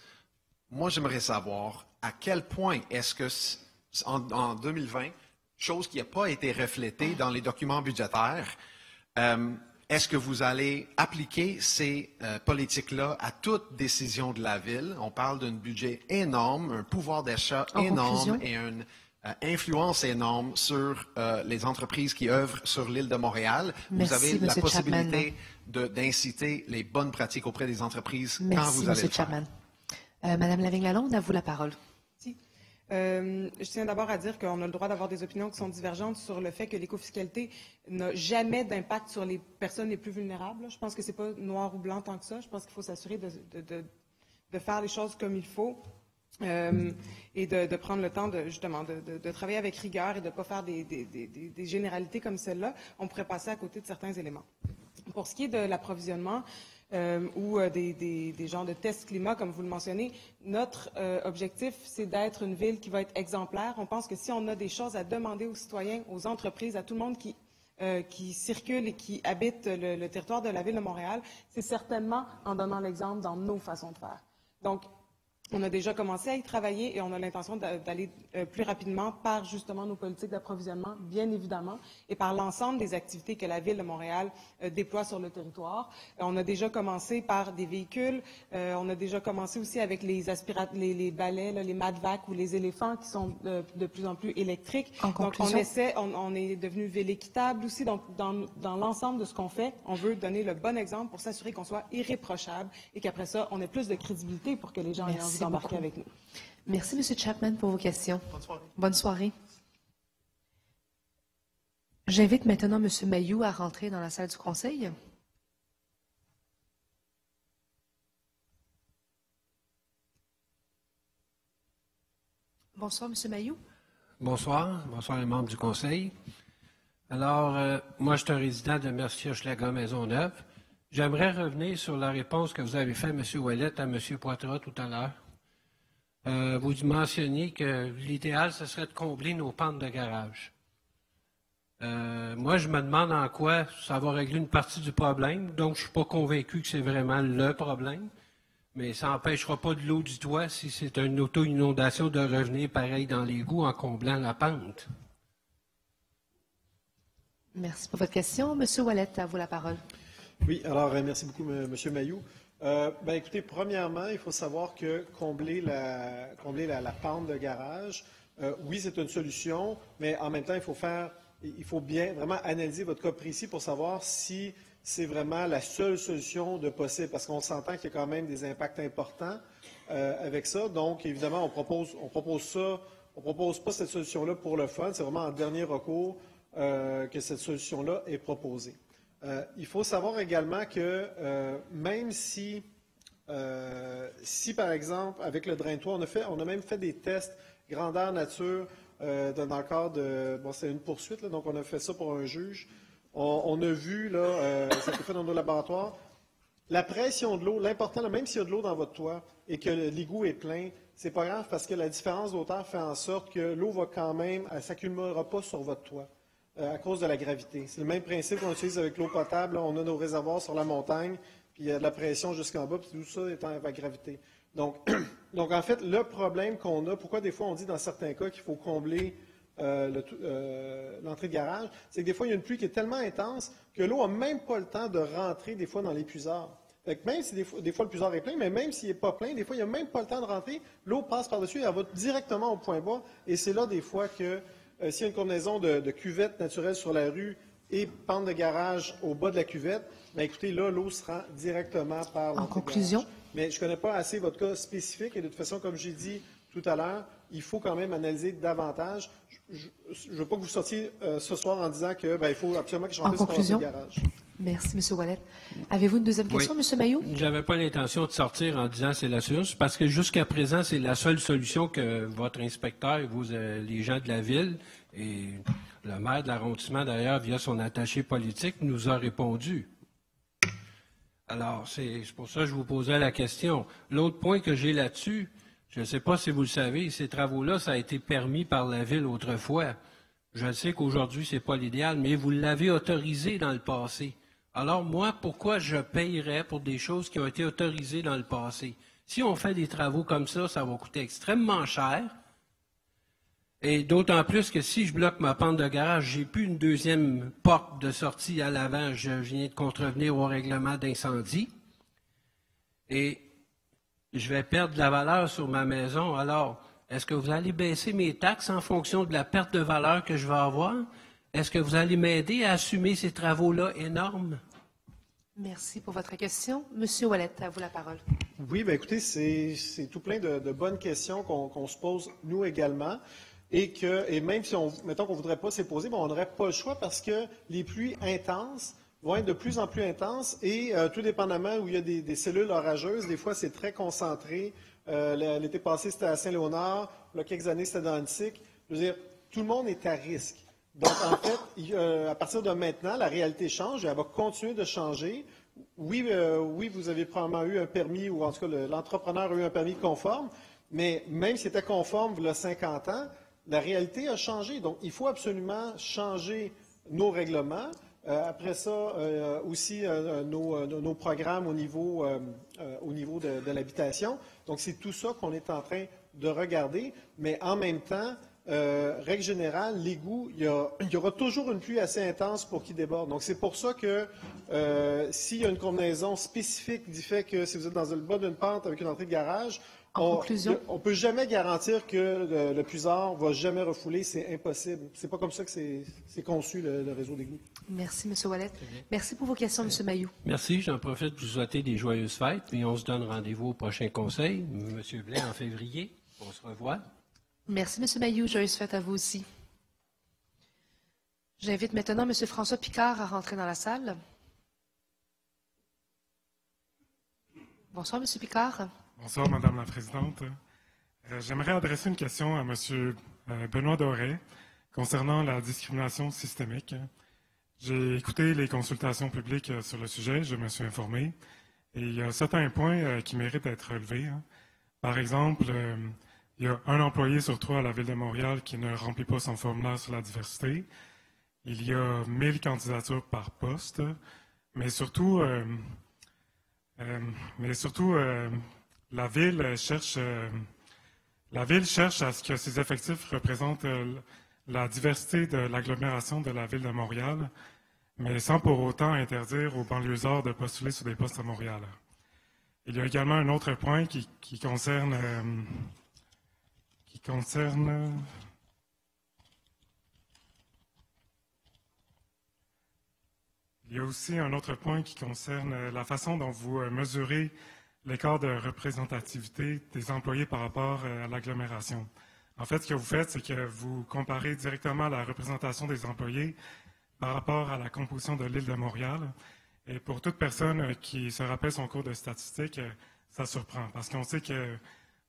K: Moi, j'aimerais savoir à quel point est-ce que, en 2020, chose qui n'a pas été reflétée dans les documents budgétaires, est-ce que vous allez appliquer ces politiques-là à toute décision de la Ville? On parle d'un budget énorme, un pouvoir d'achat énorme et une influence énorme sur les entreprises qui œuvrent sur l'île de Montréal.
B: Merci,
K: vous avez la possibilité
B: Chapman.
K: d'inciter les bonnes pratiques auprès des entreprises
B: Merci,
K: quand vous allez le faire.
B: Chapman. Madame Lavigne-Lalonde, à vous la parole.
L: Je tiens d'abord à dire qu'on a le droit d'avoir des opinions qui sont divergentes sur le fait que l'écofiscalité n'a jamais d'impact sur les personnes les plus vulnérables. Je pense que ce n'est pas noir ou blanc tant que ça. Je pense qu'il faut s'assurer de faire les choses comme il faut et de prendre le temps de travailler avec rigueur et de ne pas faire des généralités comme celle-là. On pourrait passer à côté de certains éléments. Pour ce qui est de l'approvisionnement, ou des genres de tests climat, comme vous le mentionnez. Notre objectif, c'est d'être une ville qui va être exemplaire. On pense que si on a des choses à demander aux citoyens, aux entreprises, à tout le monde qui qui circulent et qui habitent le territoire de la Ville de Montréal, c'est certainement en donnant l'exemple dans nos façons de faire. Donc, on a déjà commencé à y travailler et on a l'intention d'aller plus rapidement par justement nos politiques d'approvisionnement, bien évidemment, et par l'ensemble des activités que la Ville de Montréal déploie sur le territoire. On a déjà commencé par des véhicules, on a déjà commencé aussi avec les balais, là, les Madvac ou les éléphants qui sont de plus en plus électriques. Donc on est devenu ville équitable aussi. Donc dans l'ensemble de ce qu'on fait, on veut donner le bon exemple pour s'assurer qu'on soit irréprochable et qu'après ça, on ait plus de crédibilité pour que les gens aient envie d'embarquer avec nous.
B: Merci, M. Chapman, pour vos questions.
Q: Bonne soirée.
B: Bonne soirée. J'invite maintenant M. Mayou à rentrer dans la salle du Conseil. Bonsoir, M. Mayou.
N: Bonsoir. Bonsoir les membres du Conseil. Alors, moi, je suis un résident de Mercier-Hochelaga Maisonneuve. J'aimerais revenir sur la réponse que vous avez faite, M. Ouellet, à M. Poitras tout à l'heure. Vous mentionnez que l'idéal, ce serait de combler nos pentes de garage. Moi, je me demande en quoi ça va régler une partie du problème. Donc, je ne suis pas convaincu que c'est vraiment le problème. Mais ça n'empêchera pas de l'eau du toit, si c'est une auto-inondation, de revenir pareil dans l'égout en comblant la pente.
B: Merci pour votre question. M. Ouellet, à vous la parole.
H: Oui, alors merci beaucoup, M. Mayou. Écoutez, premièrement, il faut savoir que combler la pente de garage, oui, c'est une solution, mais en même temps, il faut bien vraiment analyser votre cas précis pour savoir si c'est vraiment la seule solution de possible, parce qu'on s'entend qu'il y a quand même des impacts importants avec ça. Donc, évidemment, on propose pas cette solution-là pour le fun. C'est vraiment en dernier recours que cette solution-là est proposée. Il faut savoir également que même si, par exemple, avec le drain de toit, on a même fait des tests grandeur nature dans le cadre de... Bon, c'est une poursuite, là, donc on a fait ça pour un juge. On a vu, là, ça a été fait dans nos laboratoires, la pression de l'eau, l'important, même s'il y a de l'eau dans votre toit et que l'égout est plein, c'est pas grave parce que la différence d'hauteur fait en sorte que l'eau va quand même, elle ne s'accumulera pas sur votre toit. À cause de la gravité. C'est le même principe qu'on utilise avec l'eau potable. Là, on a nos réservoirs sur la montagne, puis il y a de la pression jusqu'en bas, puis tout ça est en gravité. Donc, en fait, le problème qu'on a, pourquoi des fois on dit dans certains cas qu'il faut combler l'entrée de garage, c'est que des fois, il y a une pluie qui est tellement intense que l'eau n'a même pas le temps de rentrer des fois dans l'épuiseur. Même si des fois l'épuiseur est plein, mais même s'il n'est pas plein, des fois, il n'y a même pas le temps de rentrer. L'eau passe par-dessus et elle va directement au point bas. Et c'est là, des fois, que s'il y a une combinaison de cuvette naturelle sur la rue et pente de garage au bas de la cuvette, bien, écoutez, là, l'eau se rend directement par l'entrée.
B: En conclusion?
H: Mais je ne connais pas assez votre cas spécifique et de toute façon, comme j'ai dit tout à l'heure, il faut quand même analyser davantage. Je ne veux pas que vous sortiez ce soir en disant qu'il faut absolument que je remplisse mon garage.
B: Merci, M. Ouellet. Avez-vous une deuxième question, M. Mayou?
N: Je n'avais pas l'intention de sortir en disant c'est la solution, parce que jusqu'à présent, c'est la seule solution que votre inspecteur et les gens de la ville et le maire de l'arrondissement, d'ailleurs, via son attaché politique, nous a répondu. Alors, c'est pour ça que je vous posais la question. L'autre point que j'ai là-dessus, je ne sais pas si vous le savez, ces travaux-là, ça a été permis par la ville autrefois. Je sais qu'aujourd'hui, ce n'est pas l'idéal, mais vous l'avez autorisé dans le passé. Alors, moi, pourquoi je payerais pour des choses qui ont été autorisées dans le passé? Si on fait des travaux comme ça, ça va coûter extrêmement cher. Et d'autant plus que si je bloque ma pente de garage, j'ai plus une deuxième porte de sortie à l'avant. Je viens de contrevenir au règlement d'incendie. Et je vais perdre de la valeur sur ma maison. Alors, est-ce que vous allez baisser mes taxes en fonction de la perte de valeur que je vais avoir? Est-ce que vous allez m'aider à assumer ces travaux-là énormes?
B: Merci pour votre question. Monsieur Ouellet, à vous la parole.
H: Oui, bien écoutez, c'est tout plein de bonnes questions qu'on se pose, nous également. Et même si mettons qu'on ne voudrait pas s'y poser, on n'aurait pas le choix parce que les pluies intenses vont être de plus en plus intenses et tout dépendamment où il y a des cellules orageuses, des fois c'est très concentré. L'été passé, c'était à Saint-Léonard. Il y a quelques années, c'était dans le SIC. Je veux dire, tout le monde est à risque. Donc, en fait, à partir de maintenant, la réalité change et elle va continuer de changer. Oui, vous avez probablement eu un permis, ou en tout cas, l'entrepreneur a eu un permis conforme, mais même si c'était conforme il y a 50 ans, la réalité a changé. Donc, il faut absolument changer nos règlements. Après ça, aussi nos programmes au niveau de l'habitation. Donc, c'est tout ça qu'on est en train de regarder, mais en même temps, règle générale, l'égout, il y aura toujours une pluie assez intense pour qu'il déborde. Donc, c'est pour ça que s'il y a une combinaison spécifique du fait que si vous êtes dans le bas d'une pente avec une entrée de garage, on ne peut jamais garantir que le puisard ne va jamais refouler. C'est impossible. C'est pas comme ça que c'est conçu, le réseau d'égout.
B: Merci, M. Ouellet. Merci pour vos questions, M. Mayou.
N: Merci. J'en profite pour vous souhaiter des joyeuses fêtes. Et on se donne rendez-vous au prochain conseil, M. Blais, en février. On se revoit.
B: Merci, M. Mayou. Joyeuse fête à vous aussi. J'invite maintenant M. François Picard à rentrer dans la salle. Bonsoir, M. Picard.
O: Bonsoir, Madame la Présidente. J'aimerais adresser une question à M. Benoît Doré concernant la discrimination systémique. J'ai écouté les consultations publiques sur le sujet, je me suis informé, et il y a certains points qui méritent d'être relevés. Par exemple, il y a un employé sur 3 à la Ville de Montréal qui ne remplit pas son formulaire sur la diversité. Il y a 1000 candidatures par poste, mais surtout la Ville cherche à ce que ses effectifs représentent la diversité de l'agglomération de la Ville de Montréal, mais sans pour autant interdire aux banlieusards de postuler sur des postes à Montréal. Il y a également un autre point qui concerne Il y a aussi un autre point qui concerne la façon dont vous mesurez l'écart de représentativité des employés par rapport à l'agglomération. En fait, ce que vous faites, c'est que vous comparez directement la représentation des employés par rapport à la composition de l'île de Montréal. Et pour toute personne qui se rappelle son cours de statistique, ça surprend. Parce qu'on sait que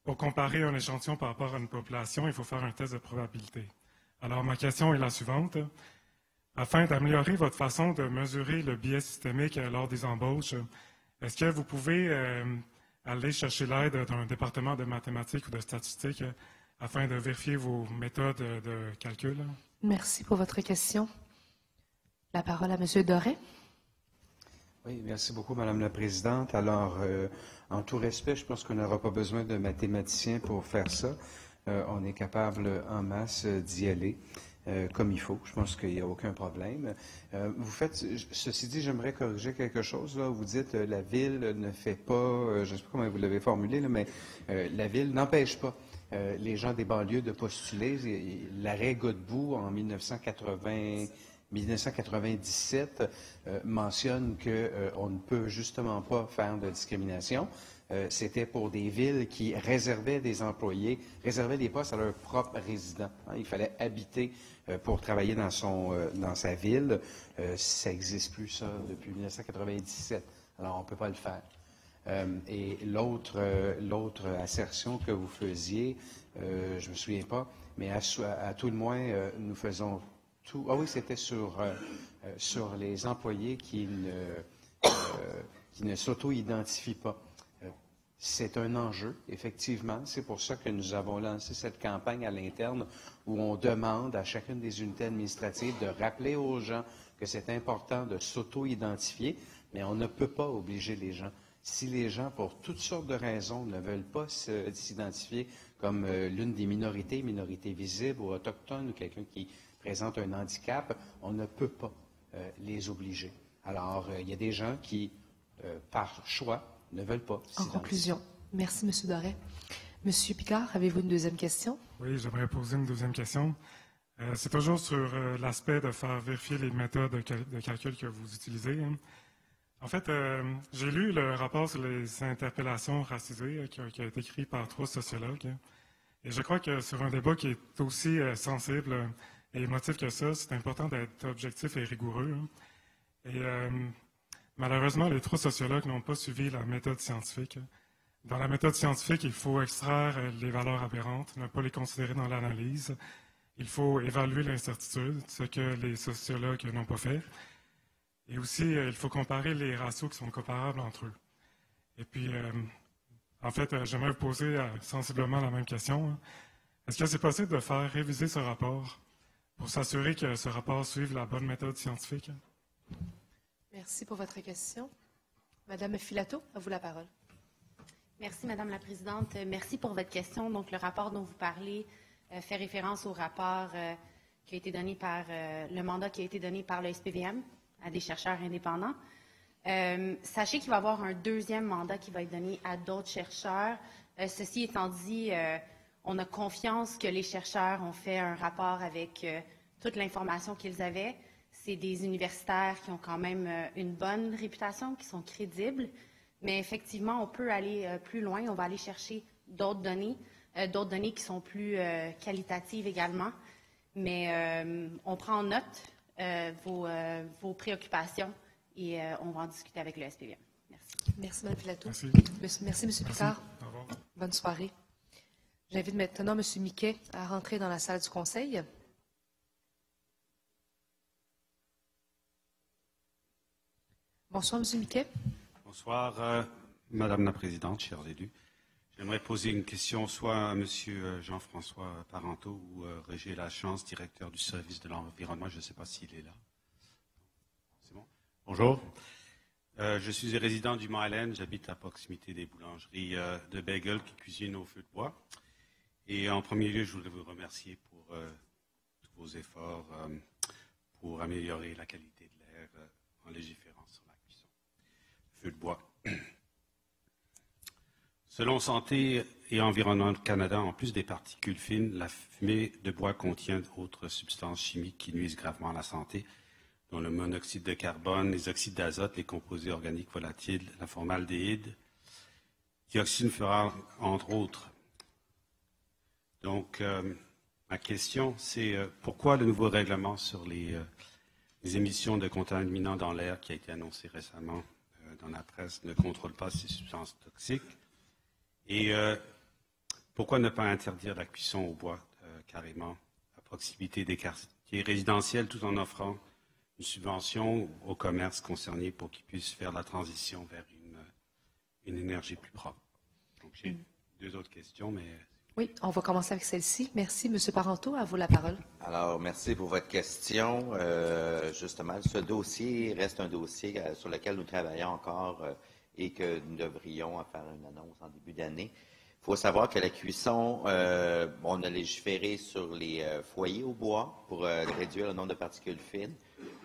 O: pour comparer un échantillon par rapport à une population, il faut faire un test de probabilité. Alors, ma question est la suivante. Afin d'améliorer votre façon de mesurer le biais systémique lors des embauches, est-ce que vous pouvez aller chercher l'aide d'un département de mathématiques ou de statistiques afin de vérifier vos méthodes de calcul?
B: Merci pour votre question. La parole à M. Doré.
F: Oui, merci beaucoup, Madame la Présidente. Alors, en tout respect, je pense qu'on n'aura pas besoin de mathématiciens pour faire ça. On est capable en masse d'y aller. Comme il faut. Je pense qu'il n'y a aucun problème. Vous faites, ceci dit, j'aimerais corriger quelque chose. Là. Vous dites la Ville ne fait pas, je ne sais pas comment vous l'avez formulé, là, mais la Ville n'empêche pas les gens des banlieues de postuler. L'arrêt Godbout en 1997 mentionne qu'on ne peut justement pas faire de discrimination. C'était pour des villes qui réservaient des employés, réservaient des postes à leurs propres résidents. Il fallait habiter pour travailler dans sa ville. Ça n'existe plus, ça, depuis 1997. Alors, on ne peut pas le faire. Et l'autre assertion que vous faisiez, je ne me souviens pas, mais à tout le moins, nous faisons tout. Ah oui, c'était sur les employés qui ne s'auto-identifient pas. C'est un enjeu, effectivement. C'est pour ça que nous avons lancé cette campagne à l'interne où on demande à chacune des unités administratives de rappeler aux gens que c'est important de s'auto-identifier, mais on ne peut pas obliger les gens. Si les gens, pour toutes sortes de raisons, ne veulent pas s'identifier comme l'une des minorités visibles ou autochtones ou quelqu'un qui présente un handicap, on ne peut pas les obliger. Alors, il y a des gens qui, par choix, ne veulent pas.
B: En conclusion, merci, M. Doré. M. Picard, avez-vous une deuxième question?
O: Oui, j'aimerais poser une deuxième question. C'est toujours sur l'aspect de faire vérifier les méthodes de calcul que vous utilisez. En fait, j'ai lu le rapport sur les interpellations racisées qui a été écrit par 3 sociologues. Et je crois que sur un débat qui est aussi sensible et émotif que ça, c'est important d'être objectif et rigoureux. Et malheureusement, les 3 sociologues n'ont pas suivi la méthode scientifique. Dans la méthode scientifique, il faut extraire les valeurs aberrantes, ne pas les considérer dans l'analyse. Il faut évaluer l'incertitude, ce que les sociologues n'ont pas fait. Et aussi, il faut comparer les ratios qui sont comparables entre eux. Et puis, en fait, j'aimerais vous poser sensiblement la même question. Est-ce que c'est possible de faire réviser ce rapport pour s'assurer que ce rapport suive la bonne méthode scientifique?
B: Merci pour votre question. Madame Filato, à vous la parole.
P: Merci, Madame la Présidente. Merci pour votre question. Donc, le rapport dont vous parlez fait référence au rapport qui a été donné par le mandat qui a été donné par le SPVM à des chercheurs indépendants. Sachez qu'il va y avoir un deuxième mandat qui va être donné à d'autres chercheurs. Ceci étant dit, on a confiance que les chercheurs ont fait un rapport avec toute l'information qu'ils avaient. C'est des universitaires qui ont quand même une bonne réputation, qui sont crédibles. Mais effectivement, on peut aller plus loin. On va aller chercher d'autres données qui sont plus qualitatives également. Mais on prend en note vos préoccupations et on va en discuter avec le SPVM. Merci.
B: Merci, Mme Filato.
O: Merci.
B: Merci, M. Picard. Bonne soirée. J'invite maintenant M. Miquet à rentrer dans la salle du Conseil. Bonsoir, M. Miquet.
R: Bonsoir, Madame la Présidente, chers élus. J'aimerais poser une question soit à M. Jean-François Parenteau ou Régé Lachance, directeur du service de l'environnement. Je ne sais pas s'il est là. C'est bon? Bonjour. Je suis résident du Mont-Hélène. J'habite à proximité des boulangeries de Bagel qui cuisinent au feu de bois. Et en premier lieu, je voudrais vous remercier pour tous vos efforts pour améliorer la qualité de l'air en légiférant sur la cuisson feu de bois. Selon Santé et Environnement Canada, en plus des particules fines, la fumée de bois contient d'autres substances chimiques qui nuisent gravement à la santé, dont le monoxyde de carbone, les oxydes d'azote, les composés organiques volatiles, la formaldéhyde, dioxine furane, entre autres. Donc, ma question, c'est pourquoi le nouveau règlement sur les émissions de contaminants dans l'air qui a été annoncé récemment dans la presse ne contrôle pas ces substances toxiques? Et pourquoi ne pas interdire la cuisson au bois carrément à proximité des quartiers résidentiels tout en offrant une subvention au commerce concerné pour qu'ils puissent faire la transition vers une énergie plus propre? Donc, j'ai deux autres questions, mais...
B: Oui, on va commencer avec celle-ci. Merci. M. Parenteau, à vous la parole.
W: Alors, merci pour votre question. Justement, ce dossier reste un dossier sur lequel nous travaillons encore et que nous devrions faire une annonce en début d'année. Il faut savoir que la cuisson, on a légiféré sur les foyers au bois pour réduire le nombre de particules fines.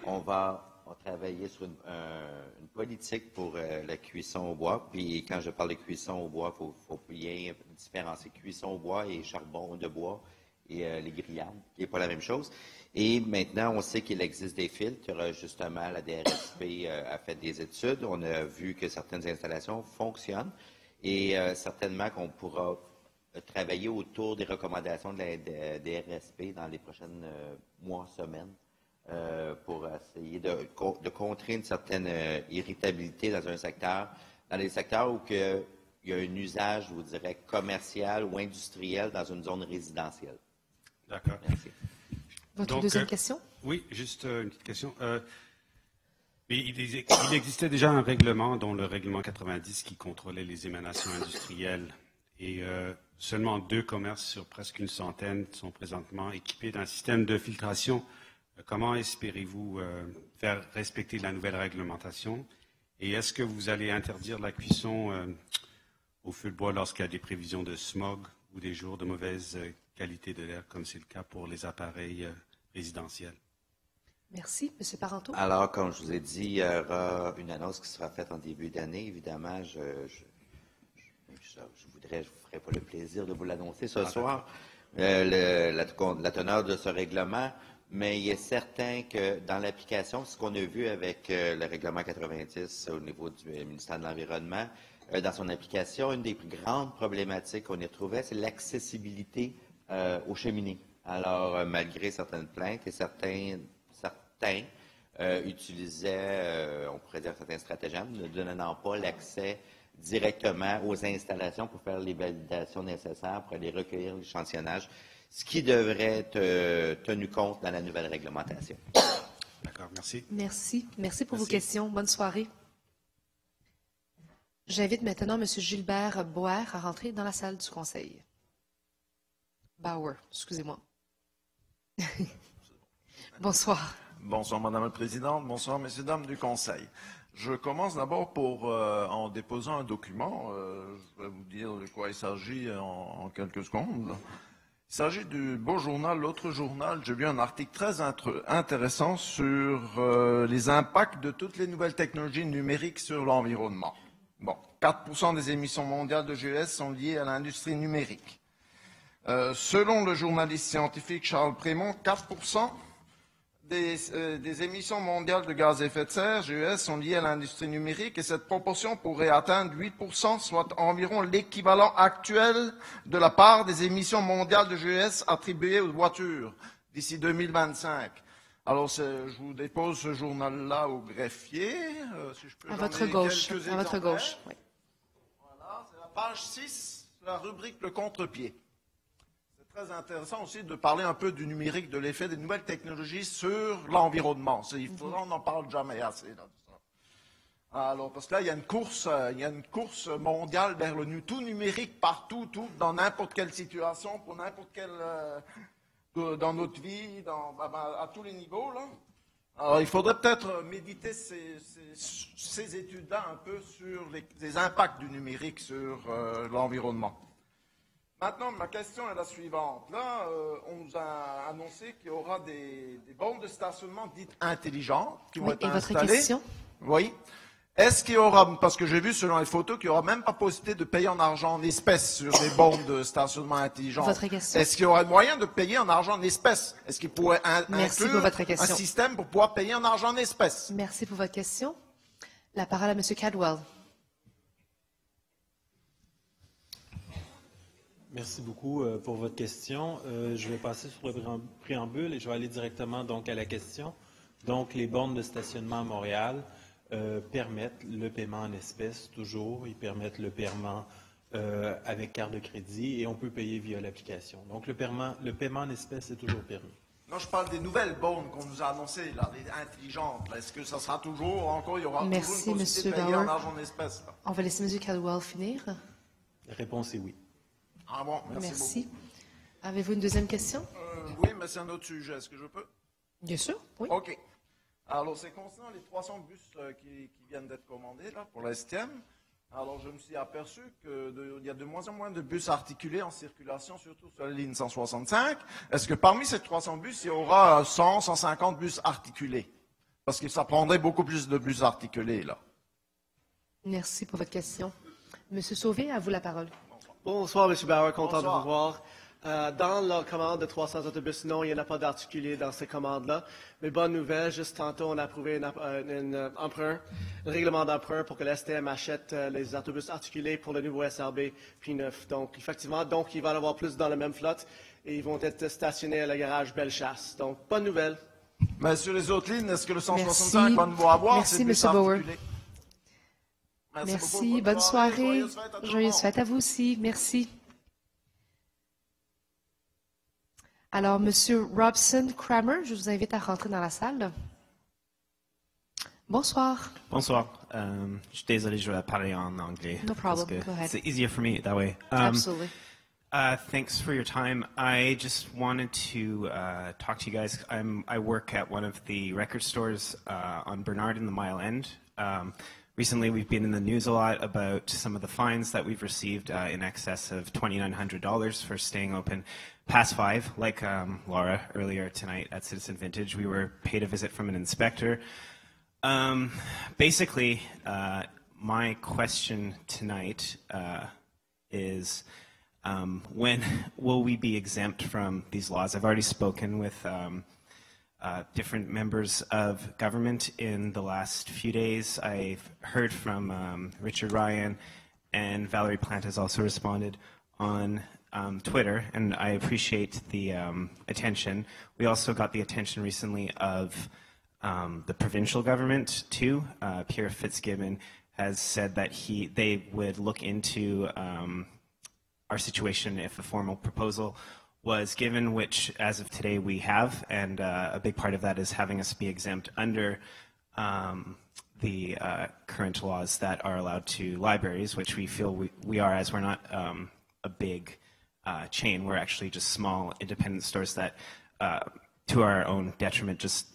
W: On va travailler sur une politique pour la cuisson au bois. Puis quand je parle de cuisson au bois, il faut bien différencier cuisson au bois et charbon de bois et les grillades, qui n'est pas la même chose. Et maintenant, on sait qu'il existe des filtres. Justement, la DRSP a fait des études. On a vu que certaines installations fonctionnent et certainement qu'on pourra travailler autour des recommandations de la DRSP dans les prochaines mois, semaines, pour essayer de contrer une certaine irritabilité dans un secteur, dans les secteurs où il y a un usage, je vous dirais, commercial ou industriel dans une zone résidentielle.
R: D'accord.
W: Merci.
B: Votre deuxième question?
R: Oui, juste une petite question. Mais il existait déjà un règlement, dont le règlement 90, qui contrôlait les émanations industrielles. Et seulement 2 commerces sur presque une centaine sont présentement équipés d'un système de filtration. Comment espérez-vous faire respecter la nouvelle réglementation? Et est-ce que vous allez interdire la cuisson au feu de bois lorsqu'il y a des prévisions de smog ou des jours de mauvaise qualité de l'air, comme c'est le cas pour les appareils résidentiels?
B: Merci. M. Parenteau.
W: Alors, comme je vous ai dit, il y aura une annonce qui sera faite en début d'année. Évidemment, je vous ferai pas le plaisir de vous l'annoncer ce soir, la teneur de ce règlement. Mais il est certain que dans l'application, ce qu'on a vu avec le règlement 90 au niveau du ministère de l'Environnement, dans son application, une des plus grandes problématiques qu'on y retrouvait, c'est l'accessibilité aux cheminées. Alors, malgré certaines plaintes et certains utilisaient, on pourrait dire certains stratagèmes, ne donnant pas l'accès directement aux installations pour faire les validations nécessaires pour aller recueillir l'échantillonnage, ce qui devrait être tenu compte dans la nouvelle réglementation.
R: D'accord, merci.
B: Merci. Merci pour vos questions. Bonne soirée. J'invite maintenant M. Gilbert Bauer à rentrer dans la salle du Conseil. Bauer, excusez-moi. Bonsoir.
S: Bonsoir, Madame la Présidente. Bonsoir, Messieurs, Dames du Conseil. Je commence d'abord en déposant un document. Je vais vous dire de quoi il s'agit en quelques secondes. Il s'agit du beau journal, l'autre journal. J'ai vu un article très intéressant sur les impacts de toutes les nouvelles technologies numériques sur l'environnement. Bon, 4% des émissions mondiales de GES sont liées à l'industrie numérique. Selon le journaliste scientifique Charles Prémont, 4% des émissions mondiales de gaz à effet de serre, GES, sont liées à l'industrie numérique et cette proportion pourrait atteindre 8%, soit environ l'équivalent actuel de la part des émissions mondiales de GES attribuées aux voitures d'ici 2025. Alors, je vous dépose ce journal-là au greffier. Si je peux
B: à votre gauche.
S: À votre gauche, oui. Voilà, c'est la page 6, la rubrique Le contre-pied. Très intéressant aussi de parler un peu du numérique, de l'effet des nouvelles technologies sur l'environnement. On n'en parle jamais assez. Là, de ça. Alors, parce que là, il y a une course mondiale vers le tout numérique partout, dans n'importe quelle situation, pour n'importe quelle, dans notre vie, à tous les niveaux. Là. Alors, il faudrait peut-être méditer ces études-là un peu sur les impacts du numérique sur l'environnement. Maintenant, ma question est la suivante. Là, on nous a annoncé qu'il y aura des bornes de stationnement dites intelligentes qui vont être installées.
B: Votre question?
S: Oui. Est-ce qu'il y aura, parce que j'ai vu selon les photos, qu'il n'y aura même pas possibilité de payer en argent en espèces sur des bornes de stationnement intelligentes?
B: Votre question?
S: Est-ce qu'il y aura moyen de payer en argent en espèces? Est-ce qu'il pourrait inclure
B: un
S: système pour pouvoir payer en argent en espèces?
B: Merci pour votre question. La parole à M. Cadwell.
T: Merci beaucoup pour votre question. Je vais passer sur le préambule et je vais aller directement donc à la question. Donc, les bornes de stationnement à Montréal permettent le paiement en espèces toujours. Ils permettent le paiement avec carte de crédit et on peut payer via l'application. Donc, le paiement en espèces est toujours permis.
S: Non, je parle des nouvelles bornes qu'on nous a annoncées, là, les intelligentes. Est-ce que ça sera toujours, il y aura toujours une possibilité de payer en argent en espèces? Là.
B: On va laisser M. Cadwell finir.
T: La réponse est oui.
S: Ah bon, merci beaucoup.
B: Avez-vous une deuxième question?
S: Oui, mais c'est un autre sujet. Est-ce que je peux?
B: Bien sûr, oui.
S: OK. Alors, c'est concernant les 300 bus qui viennent d'être commandés là, pour la STM. Alors, je me suis aperçu qu'il y a de moins en moins de bus articulés en circulation, surtout sur la ligne 165. Est-ce que parmi ces 300 bus, il y aura 100, 150 bus articulés? Parce que ça prendrait beaucoup plus de bus articulés, là.
B: Merci pour votre question. Monsieur Sauvé, à vous la parole.
J: Bonsoir, M. Bauer, content de vous voir. Dans la commande de 300 autobus, non, il n'y en a pas d'articulé dans ces commandes-là. Mais bonne nouvelle, juste tantôt, on a approuvé un règlement d'emprunt pour que l'STM achète les autobus articulés pour le nouveau SRB P9. Donc, effectivement, il va y en avoir plus dans la même flotte et ils vont être stationnés à la garage Bellechasse. Donc, bonne nouvelle.
S: Mais sur les autres lignes, est-ce que le 165 va nous avoir?
B: Merci, M. Bauer. Merci, bonne soirée. Joyeuse fête à vous aussi. Merci. Alors, M. Robson Kramer, je vous invite à rentrer dans la salle. Bonsoir.
U: Bonsoir. Je suis désolé, je vais parler en anglais.
B: No problem. Go ahead.
U: It's easier for me that way.
B: Absolutely.
U: Thanks for your time. I just wanted to talk to you guys. I work at one of the record stores on Bernard in the Mile End. Recently, we've been in the news a lot about some of the fines that we've received in excess of $2,900 for staying open past 5. Like Laura earlier tonight at Citizen Vintage, we were paid a visit from an inspector. Basically, my question tonight is when will we be exempt from these laws? I've already spoken with different members of government in the last few days. I've heard from Richard Ryan, and Valerie Plant has also responded on Twitter, and I appreciate the attention. We also got the attention recently of the provincial government too. Pierre Fitzgibbon has said that they would look into our situation if a formal proposal was given, which as of today we have, and a big part of that is having us be exempt under the current laws that are allowed to libraries, which we feel we are, as we're not a big chain. We're actually just small independent stores that to our own detriment, just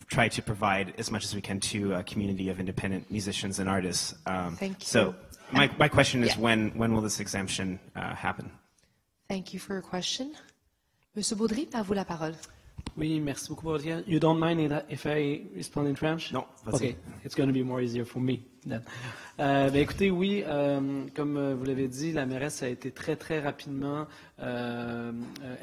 U: try to provide as much as we can to a community of independent musicians and artists.
B: Thank you.
U: So my question is,
B: Yeah.
U: when will this exemption happen?
B: Thank you for your question. Monsieur Baudry, à vous la parole.
A: Oui, merci beaucoup pour votre question. You don't mind if I respond in French?
U: Non, vas-y.
A: Okay, it's going to be more easier for me then. Ben écoutez, oui, comme vous l'avez dit, la mairesse a été très, très rapidement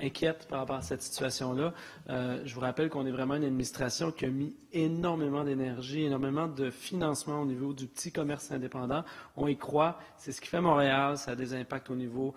A: inquiète par rapport à cette situation-là. Je vous rappelle qu'on est vraiment une administration qui a mis énormément d'énergie, énormément de financement au niveau du petit commerce indépendant. On y croit, c'est ce qui fait Montréal, ça a des impacts au niveau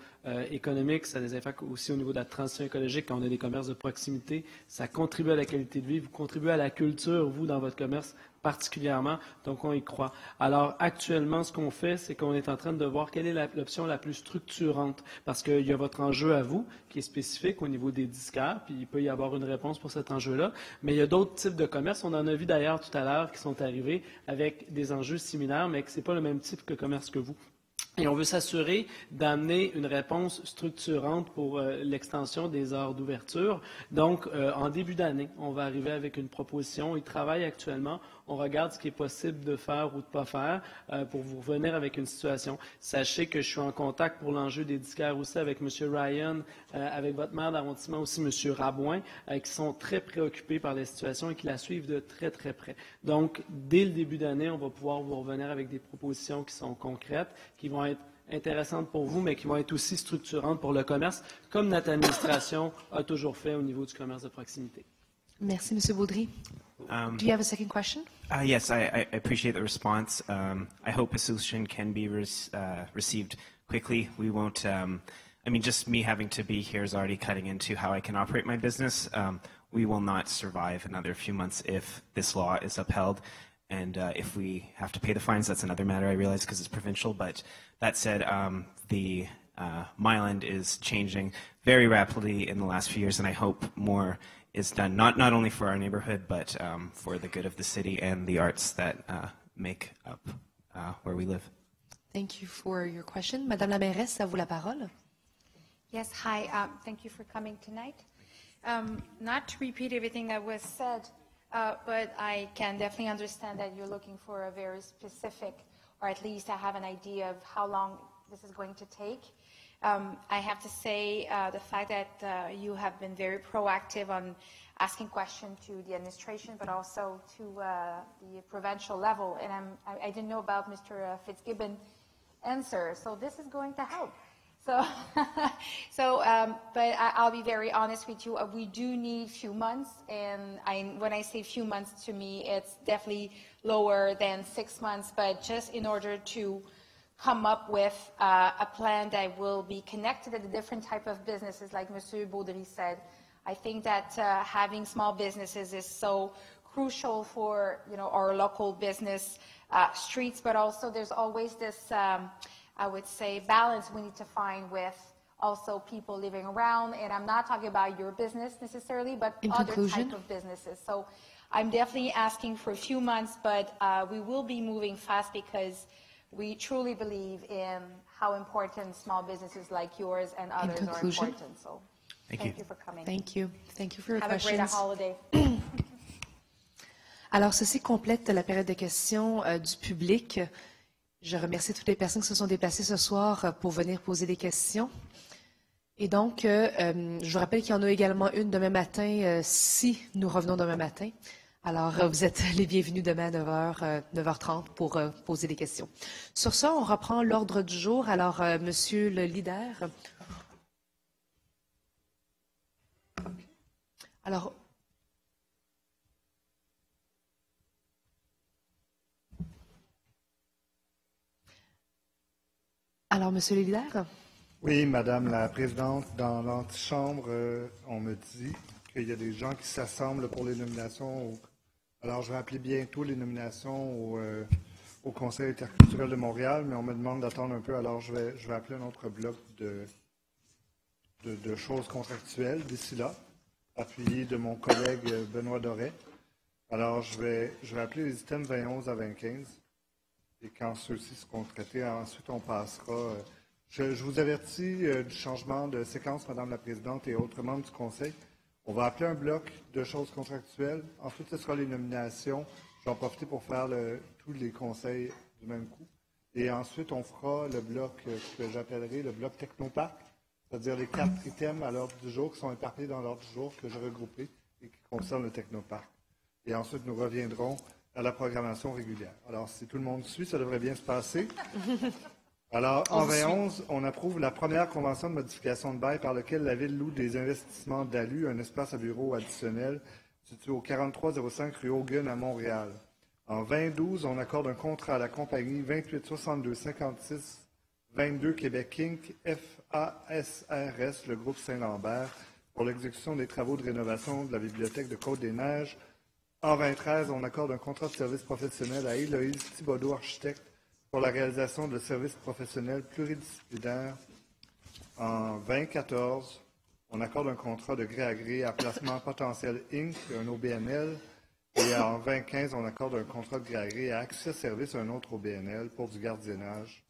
A: économique, ça a des impacts aussi au niveau de la transition écologique quand on a des commerces de proximité. Ça contribue à la qualité de vie, vous contribuez à la culture, vous, dans votre commerce, particulièrement, donc on y croit. Alors, actuellement, ce qu'on fait, c'est qu'on est en train de voir quelle est l'option la plus structurante, parce qu'il y a votre enjeu à vous, qui est spécifique au niveau des disquaires, puis il peut y avoir une réponse pour cet enjeu-là, mais il y a d'autres types de commerces, on en a vu d'ailleurs tout à l'heure, qui sont arrivés avec des enjeux similaires, mais que ce n'est pas le même type de commerce que vous. Et on veut s'assurer d'amener une réponse structurante pour l'extension des heures d'ouverture. Donc, en début d'année, on va arriver avec une proposition. Ils travaillent actuellement. On regarde ce qui est possible de faire ou de ne pas faire pour vous revenir avec une situation. Sachez que je suis en contact pour l'enjeu des disquaires aussi avec M. Ryan, avec votre maire d'arrondissement aussi, M. Rabouin, qui sont très préoccupés par la situation et qui la suivent de très, très près. Donc, dès le début d'année, on va pouvoir vous revenir avec des propositions qui sont concrètes, qui vont être intéressantes pour vous, mais qui vont être aussi structurantes pour le commerce, comme notre administration a toujours fait au niveau du commerce de proximité.
B: Merci, M. Baudry. Do you have a second question?
U: Yes, I appreciate the response. I hope a solution can be received quickly. We won't, I mean, just me having to be here is already cutting into how I can operate my business. We will not survive another few months if this law is upheld. And if we have to pay the fines, that's another matter, I realize, because it's provincial. But that said, the Myland is changing very rapidly in the last few years, and I hope more is done, not only for our neighborhood, but for the good of the city and the arts that make up where we live.
B: Thank you for your question. Madame la mairesse, à vous la parole.
C: Yes, hi. Thank you for coming tonight. Not to repeat everything that was said, but I can definitely understand that you're looking for a very specific, or at least I have an idea of how long this is going to take. I have to say the fact that you have been very proactive on asking questions to the administration, but also to the provincial level. And I didn't know about Mr. Fitzgibbon's answer, so this is going to help. So, but I'll be very honest with you. We do need few months, and when I say few months, to me, it's definitely lower than 6 months. But just in order to come up with a plan that will be connected to the different type of businesses, like Monsieur Baudry said, I think that having small businesses is so crucial for our local business streets, but also there's always this. I would say, balance we need to find with also people living around. And I'm not talking about your business necessarily, but other type of businesses. So I'm definitely asking for a few months, but we will be moving fast because we truly believe in how important small businesses like yours and others are important. So thank you for coming.
B: Thank you. Thank you for your questions.
C: Have a great holiday.
B: Alors, ceci complète la période de questions du public. Je remercie toutes les personnes qui se sont déplacées ce soir pour venir poser des questions. Et donc, je vous rappelle qu'il y en a également une demain matin si nous revenons demain matin. Alors, vous êtes les bienvenus demain à 9h30 pour poser des questions. Sur ça, on reprend l'ordre du jour. Alors, Monsieur le leader. Alors, Monsieur le leader.
M: Oui, Madame la Présidente, dans l'antichambre, on me dit qu'il y a des gens qui s'assemblent pour les nominations. Alors, je vais appeler bientôt les nominations au Conseil interculturel de Montréal, mais on me demande d'attendre un peu. Alors, je vais appeler un autre bloc de choses contractuelles d'ici là, appuyé de mon collègue Benoît Doré. Alors, je vais appeler les items 21 à 25. Et quand ceux-ci seront traités, ensuite on passera. Je vous avertis du changement de séquence, Madame la Présidente et autres membres du Conseil. On va appeler un bloc de choses contractuelles. Ensuite, ce sera les nominations. Je vais en profiter pour faire tous les conseils du même coup. Et ensuite, on fera le bloc que j'appellerai le bloc Technoparc, c'est-à-dire les 4 items à l'ordre du jour qui sont éparpillés dans l'ordre du jour que j'ai regroupés et qui concernent le Technoparc. Et ensuite, nous reviendrons à la programmation régulière. Alors, si tout le monde suit, ça devrait bien se passer. Alors, en 2011, on approuve la première convention de modification de bail par laquelle la Ville loue des investissements d'ALU, un espace à bureau additionnel situé au 4305 rue Hogan à Montréal. En 2012, on accorde un contrat à la compagnie 2862-56-22 Québec Inc. FASRS, le groupe Saint-Lambert, pour l'exécution des travaux de rénovation de la bibliothèque de Côte-des-Neiges. En 2013, on accorde un contrat de service professionnel à Héloïse Thibodeau, architecte, pour la réalisation de services professionnels pluridisciplinaires. En 2014, on accorde un contrat de gré à gré à Placement Potentiel Inc., un OBNL. Et en 2015, on accorde un contrat de gré à gré à Accès Service, un autre OBNL, pour du gardiennage